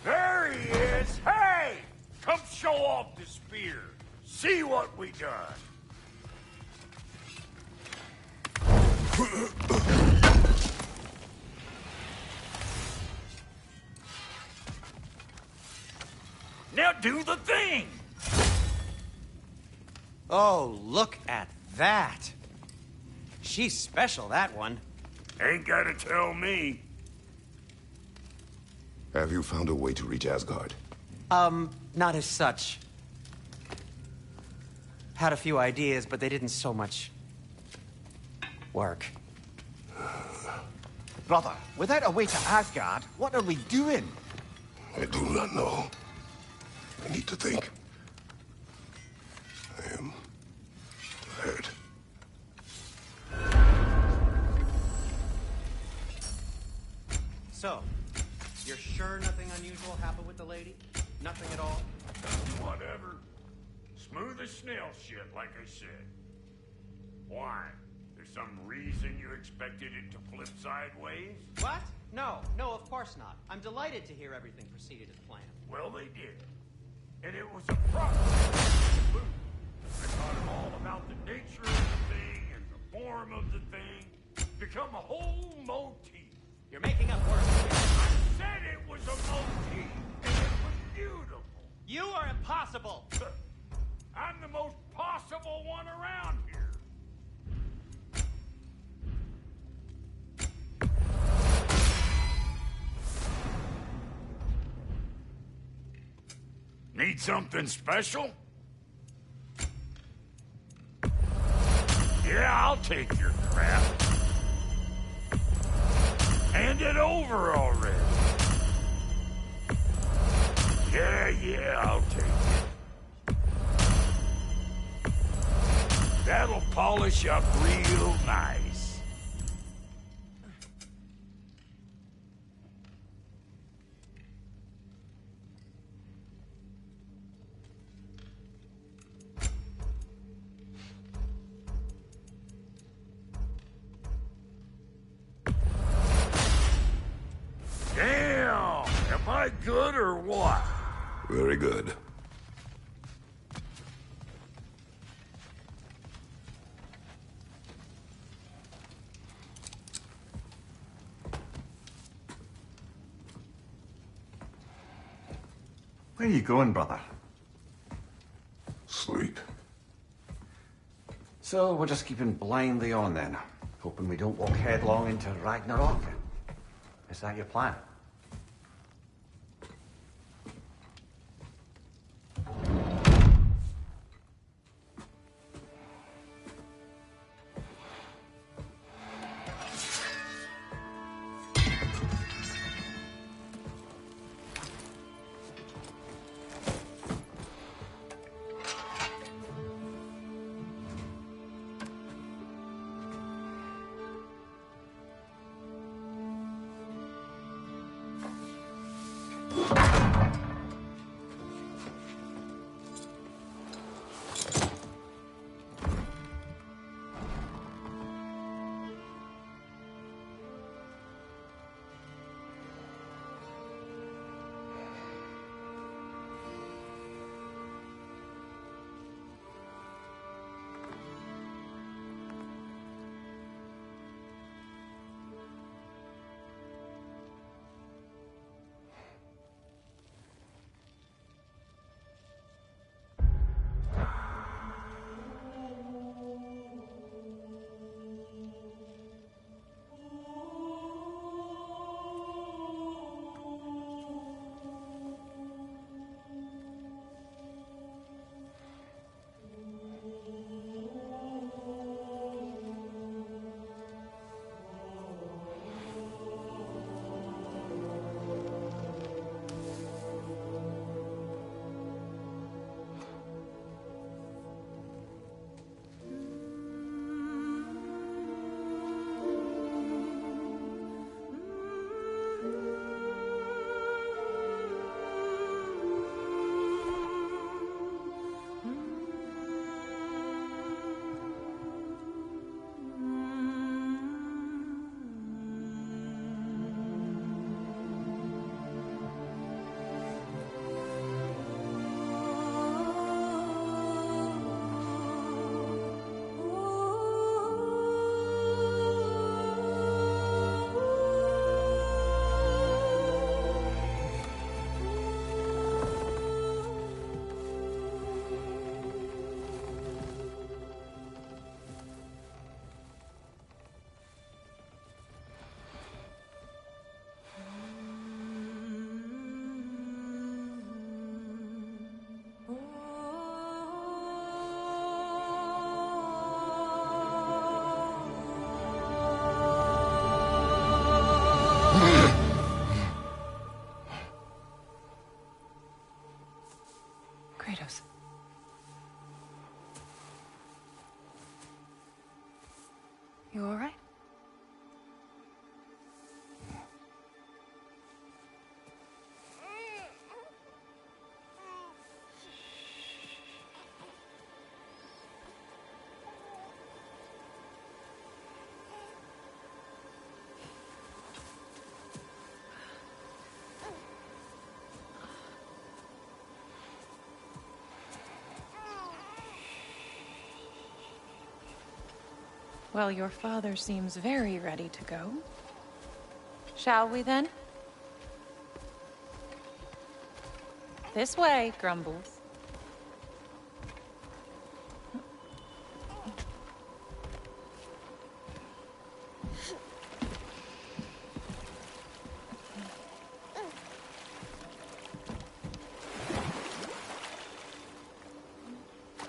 There he is! Hey! Come show off the spear. See what we done. Now do the thing! Oh, look at that. She's special, that one. Ain't gotta tell me. Have you found a way to reach Asgard? Not as such. Had a few ideas, but they didn't so much work. Brother, without a way to Asgard, what are we doing? I do not know. I need to think. I am tired. So, you're sure nothing unusual happened with the lady? Nothing at all? Whatever. Smooth as snail shit, like I said. Why? There's some reason you expected it to flip sideways? What? No, of course not. I'm delighted to hear everything proceeded as planned. Well, they did. And it was a process. I taught them all about the nature of the thing and the form of the thing. Become a whole motif. You're making up words here. I said it was a motif, and it was beautiful. You are impossible. I'm the most possible one around here. Need something special? Yeah, I'll take your crap. Hand it over already. Yeah, I'll take it. That'll polish up real nice. Damn! Am I good or what? Very good. Where are you going, brother? Sleep. So we're just keeping blindly on then, hoping we don't walk headlong into Ragnarok. Is that your plan? You all right? Well, your father seems very ready to go. Shall we then? This way, Grumbles.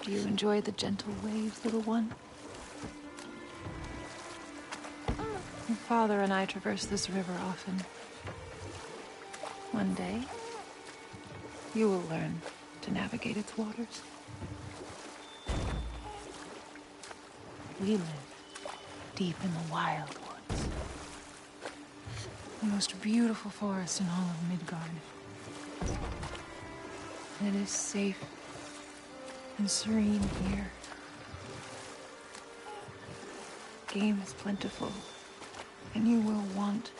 Do you enjoy the gentle waves, little one? Your father and I traverse this river often. One day, you will learn to navigate its waters. We live deep in the wild woods. The most beautiful forest in all of Midgard. And it is safe and serene here. Game is plentiful, and you will want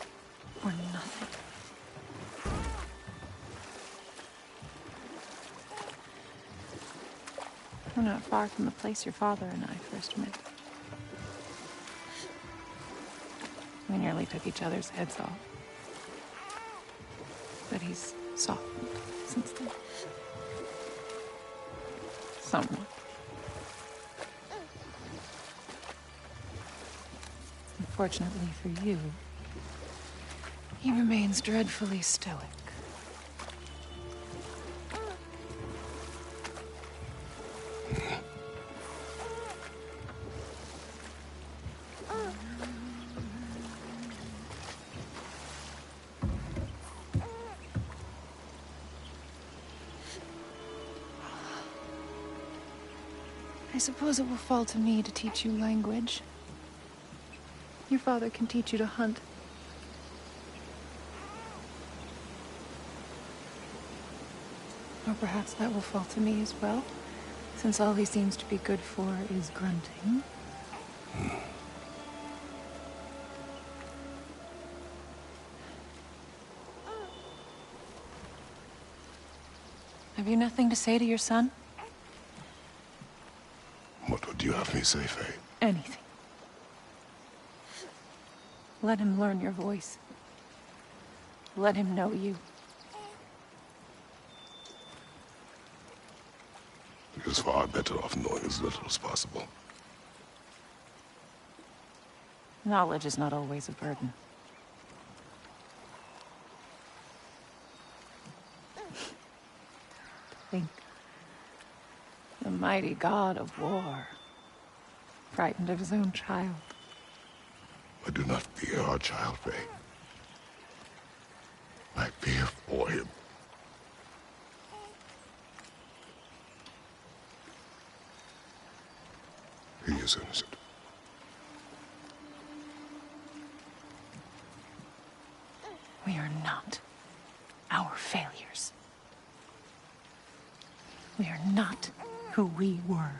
for nothing. We're not far from the place your father and I first met. We nearly took each other's heads off. But he's softened since then. Somewhat. Unfortunately for you, he remains dreadfully stoic. I suppose it will fall to me to teach you language. Your father can teach you to hunt. Or perhaps that will fall to me as well, since all he seems to be good for is grunting. Have you nothing to say to your son? What would you have me say, Faye? Anything. Let him learn your voice. Let him know you. He is far better off knowing as little as possible. Knowledge is not always a burden. Think. The mighty god of war, frightened of his own child. I do not fear our child, Faye. I fear for him. He is innocent. We are not our failures. We are not who we were.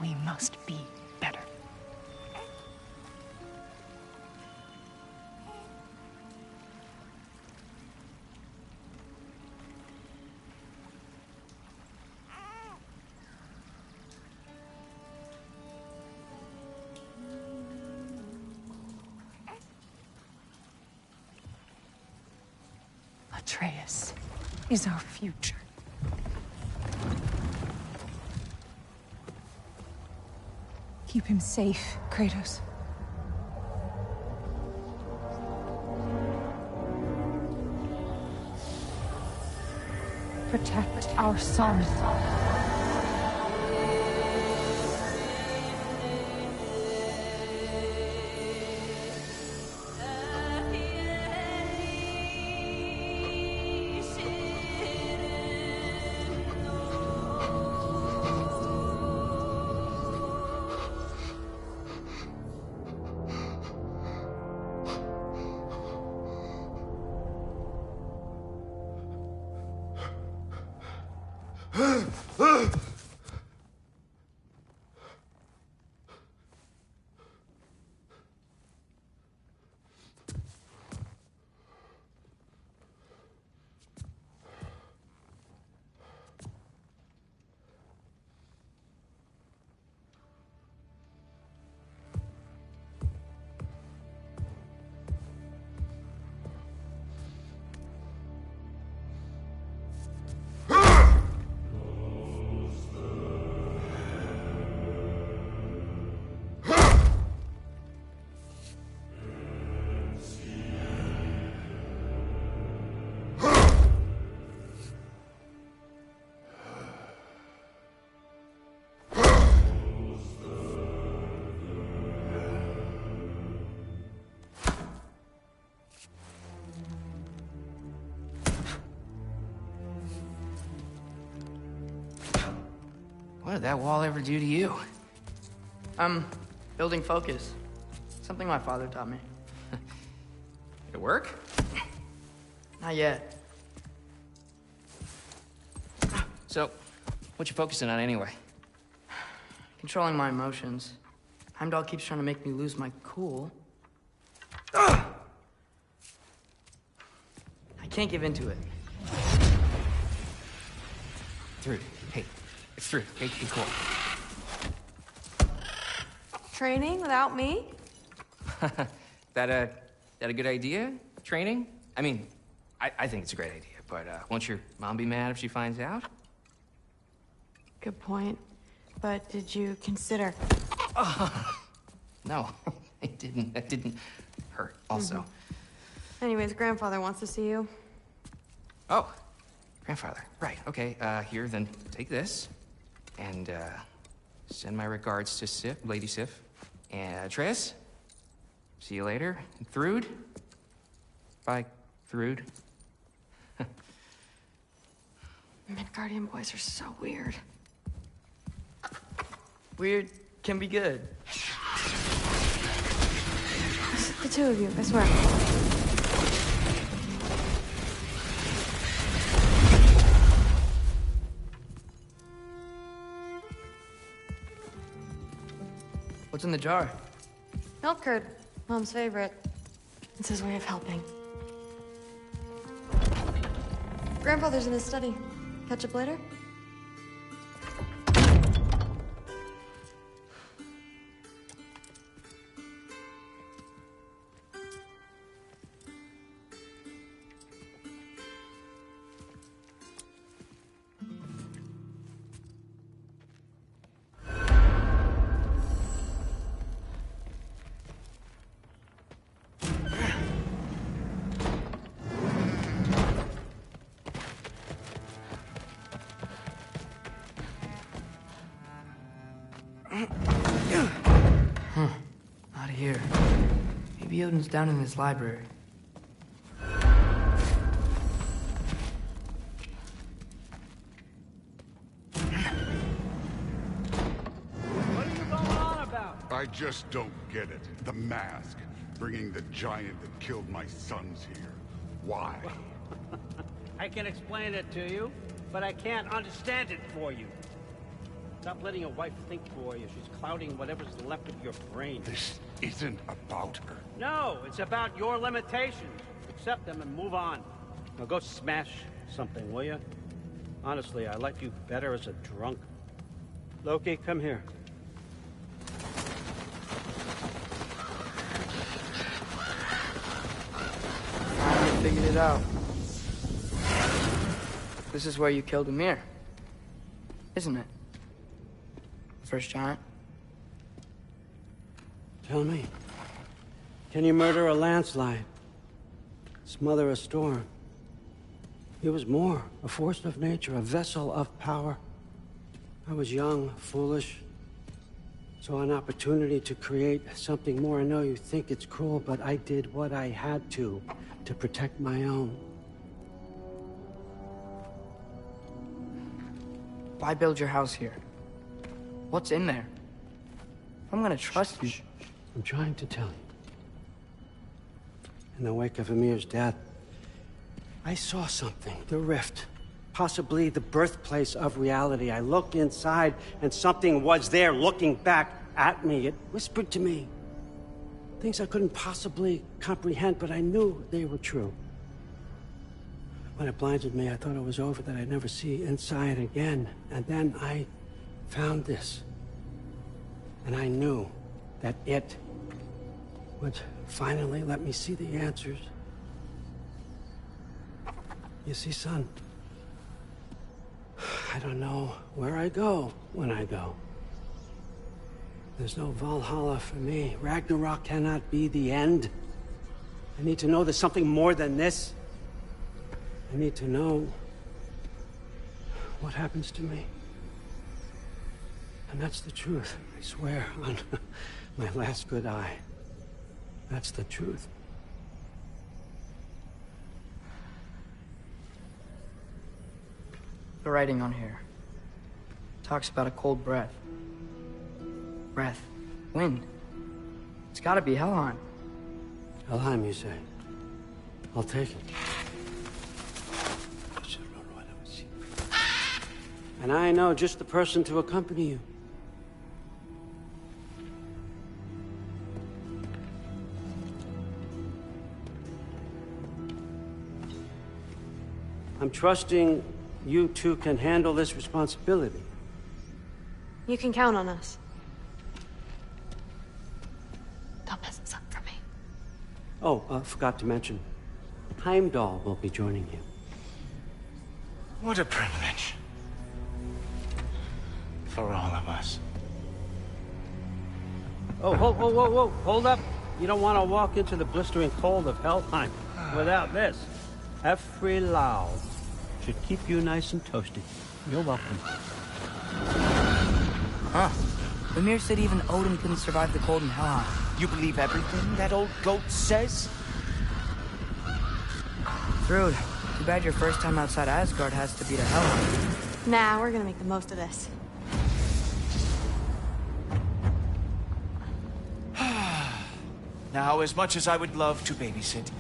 We must be better. Atreus is our future. Keep him safe, Kratos. Protect our son. What did that wall ever do to you? Building focus. Something my father taught me. It work? Not yet. So, what you focusing on anyway? Controlling my emotions. Heimdall keeps trying to make me lose my cool. I can't give into it. Through. Hey, it's through. Hey, be cool. Training without me? That a good idea? Training? I mean, I think it's a great idea, but won't your mom be mad if she finds out? Good point. But did you consider... No, it didn't. That didn't hurt, also. Anyways, grandfather wants to see you. Oh, grandfather. Right, okay. Here, then take this. And, send my regards to Sif, Lady Sif. And, Tris. See you later. And Thrud. Bye, Thrud. Midgardian boys are so weird. Weird can be good. The two of you, I swear. What's in the jar? Milk curd, Mom's favorite. It's his way of helping. Grandfather's in his study. Catch up later? Not here. Maybe Odin's down in his library. What are you going on about? I just don't get it. The mask. Bringing the giant that killed my sons here. Why? I can explain it to you, but I can't understand it for you. Stop letting your wife think for you. She's clouding whatever's left of your brain. This isn't about her. No, it's about your limitations. Accept them and move on. Now go smash something, will you? Honestly, I like you better as a drunk. Loki, come here. I figured it out. This is where you killed Ymir. Isn't it? First giant. Tell me, can you murder a landslide? Smother a storm? He was more, a force of nature, a vessel of power. I was young, foolish, saw an opportunity to create something more. I know you think it's cruel, but I did what I had to protect my own. Why build your house here? What's in there? I'm gonna trust you. I'm trying to tell you. In the wake of Ymir's death, I saw something. The rift. possibly the birthplace of reality. I looked inside, and something was there looking back at me. It whispered to me things I couldn't possibly comprehend, but I knew they were true. When it blinded me, I thought it was over, that I'd never see inside again. And then I found this. And I knew that it would finally let me see the answers. You see, son, I don't know where I go when I go. There's no Valhalla for me. Ragnarok cannot be the end. I need to know there's something more than this. I need to know what happens to me. And that's the truth, I swear, on my last good eye. That's the truth. The writing on here talks about a cold breath. Breath. Wind. It's gotta be Helheim. Helheim, you say? I'll take it. And I know just the person to accompany you. I'm trusting you two can handle this responsibility. You can count on us. Don't mess this up for me. Oh, forgot to mention, Heimdall will be joining you. What a privilege. For all of us. Oh, whoa, hold up. You don't want to walk into the blistering cold of Helheim without this. Every Lau should keep you nice and toasty. You're welcome. Huh. Ymir said even Odin couldn't survive the cold in Helheim. You believe everything that old goat says? Thrud, too bad your first time outside Asgard has to be to Helheim. Nah, we're gonna make the most of this. Now, as much as I would love to babysit,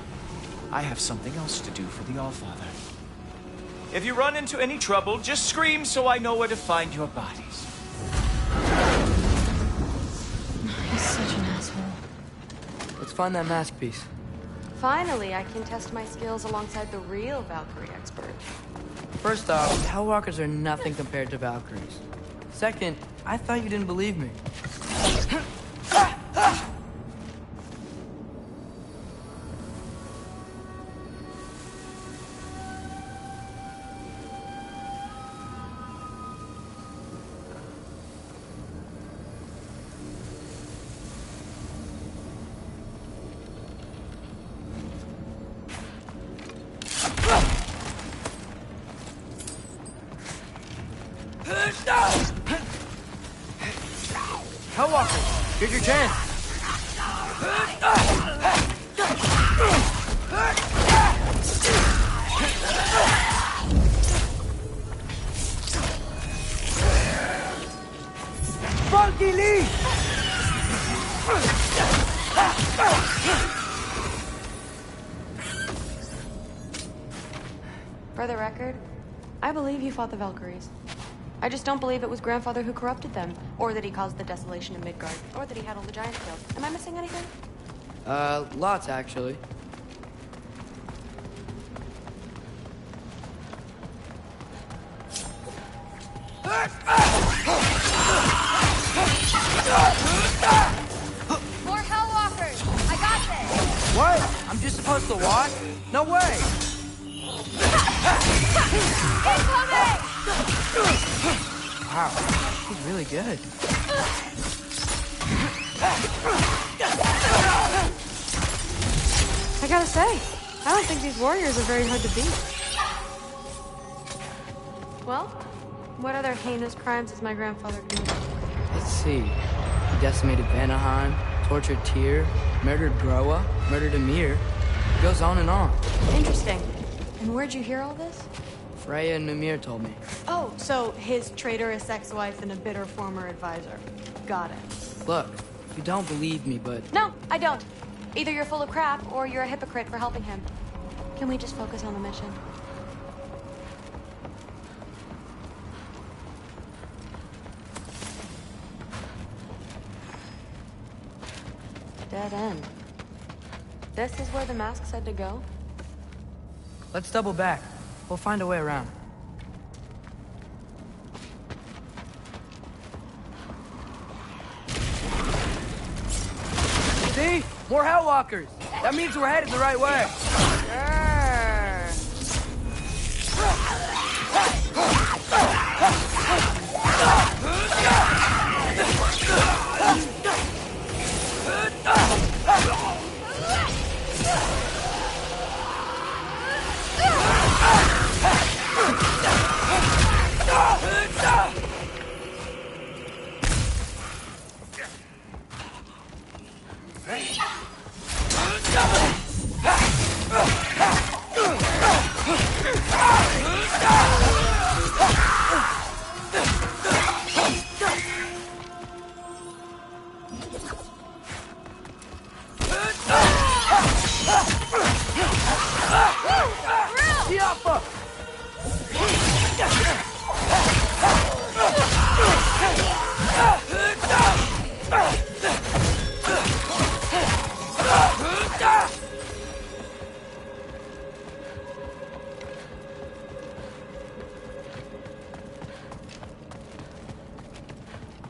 I have something else to do for the Allfather. If you run into any trouble, just scream so I know where to find your bodies. He's such an asshole. Let's find that mask piece. Finally, I can test my skills alongside the real Valkyrie expert. First off, Hellwalkers are nothing compared to Valkyries. Second, I thought you didn't believe me. Hellwalkers, here's your chance. Funky Lee! For the record, I believe you fought the Valkyries. I just don't believe it was Grandfather who corrupted them, or that he caused the desolation in Midgard, or that he had all the giants killed. Am I missing anything? Lots, actually. More Hellwalkers! I got this! What? I'm just supposed to watch? No way! Incoming! Wow, he's really good. I gotta say, I don't think these warriors are very hard to beat. Well, what other heinous crimes has my grandfather committed? Let's see. He decimated Vanaheim, tortured Tyr, murdered Groa, murdered Ymir. It goes on and on. Interesting. And where'd you hear all this? Freya and Ymir told me. Oh, so his traitorous ex-wife and a bitter former advisor. Got it. Look, you don't believe me, but... No, I don't. Either you're full of crap, or you're a hypocrite for helping him. Can we just focus on the mission? Dead end. This is where the mask said to go? Let's double back. We'll find a way around. See? More Hellwalkers! That means we're headed the right way.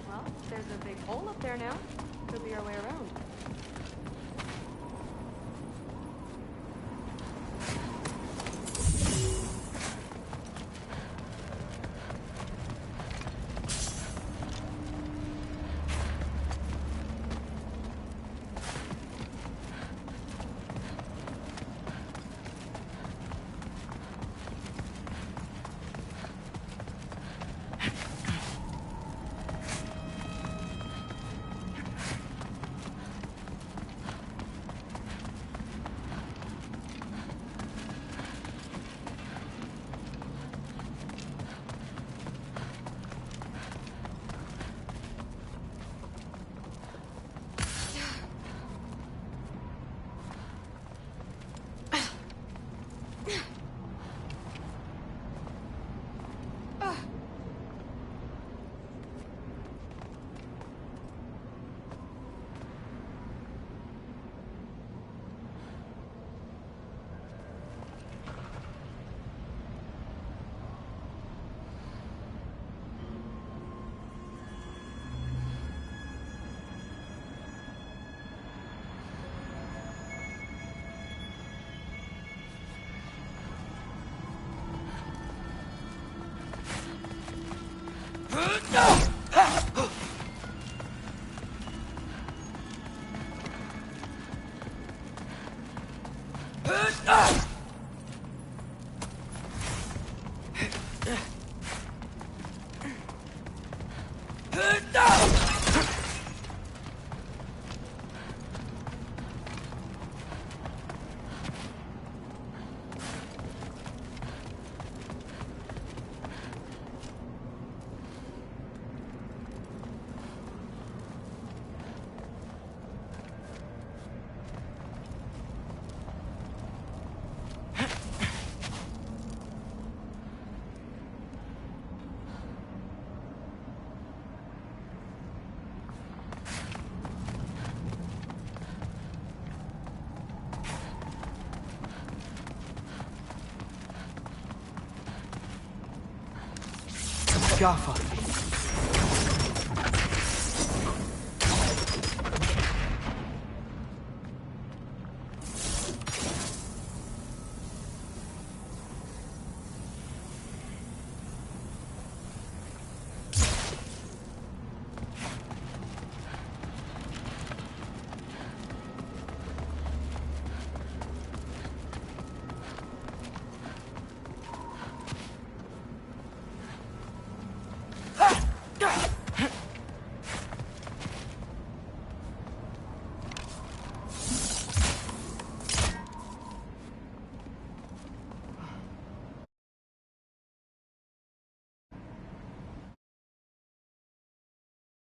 Well, there's a big hole up there now. Could be our way around. Jaffa.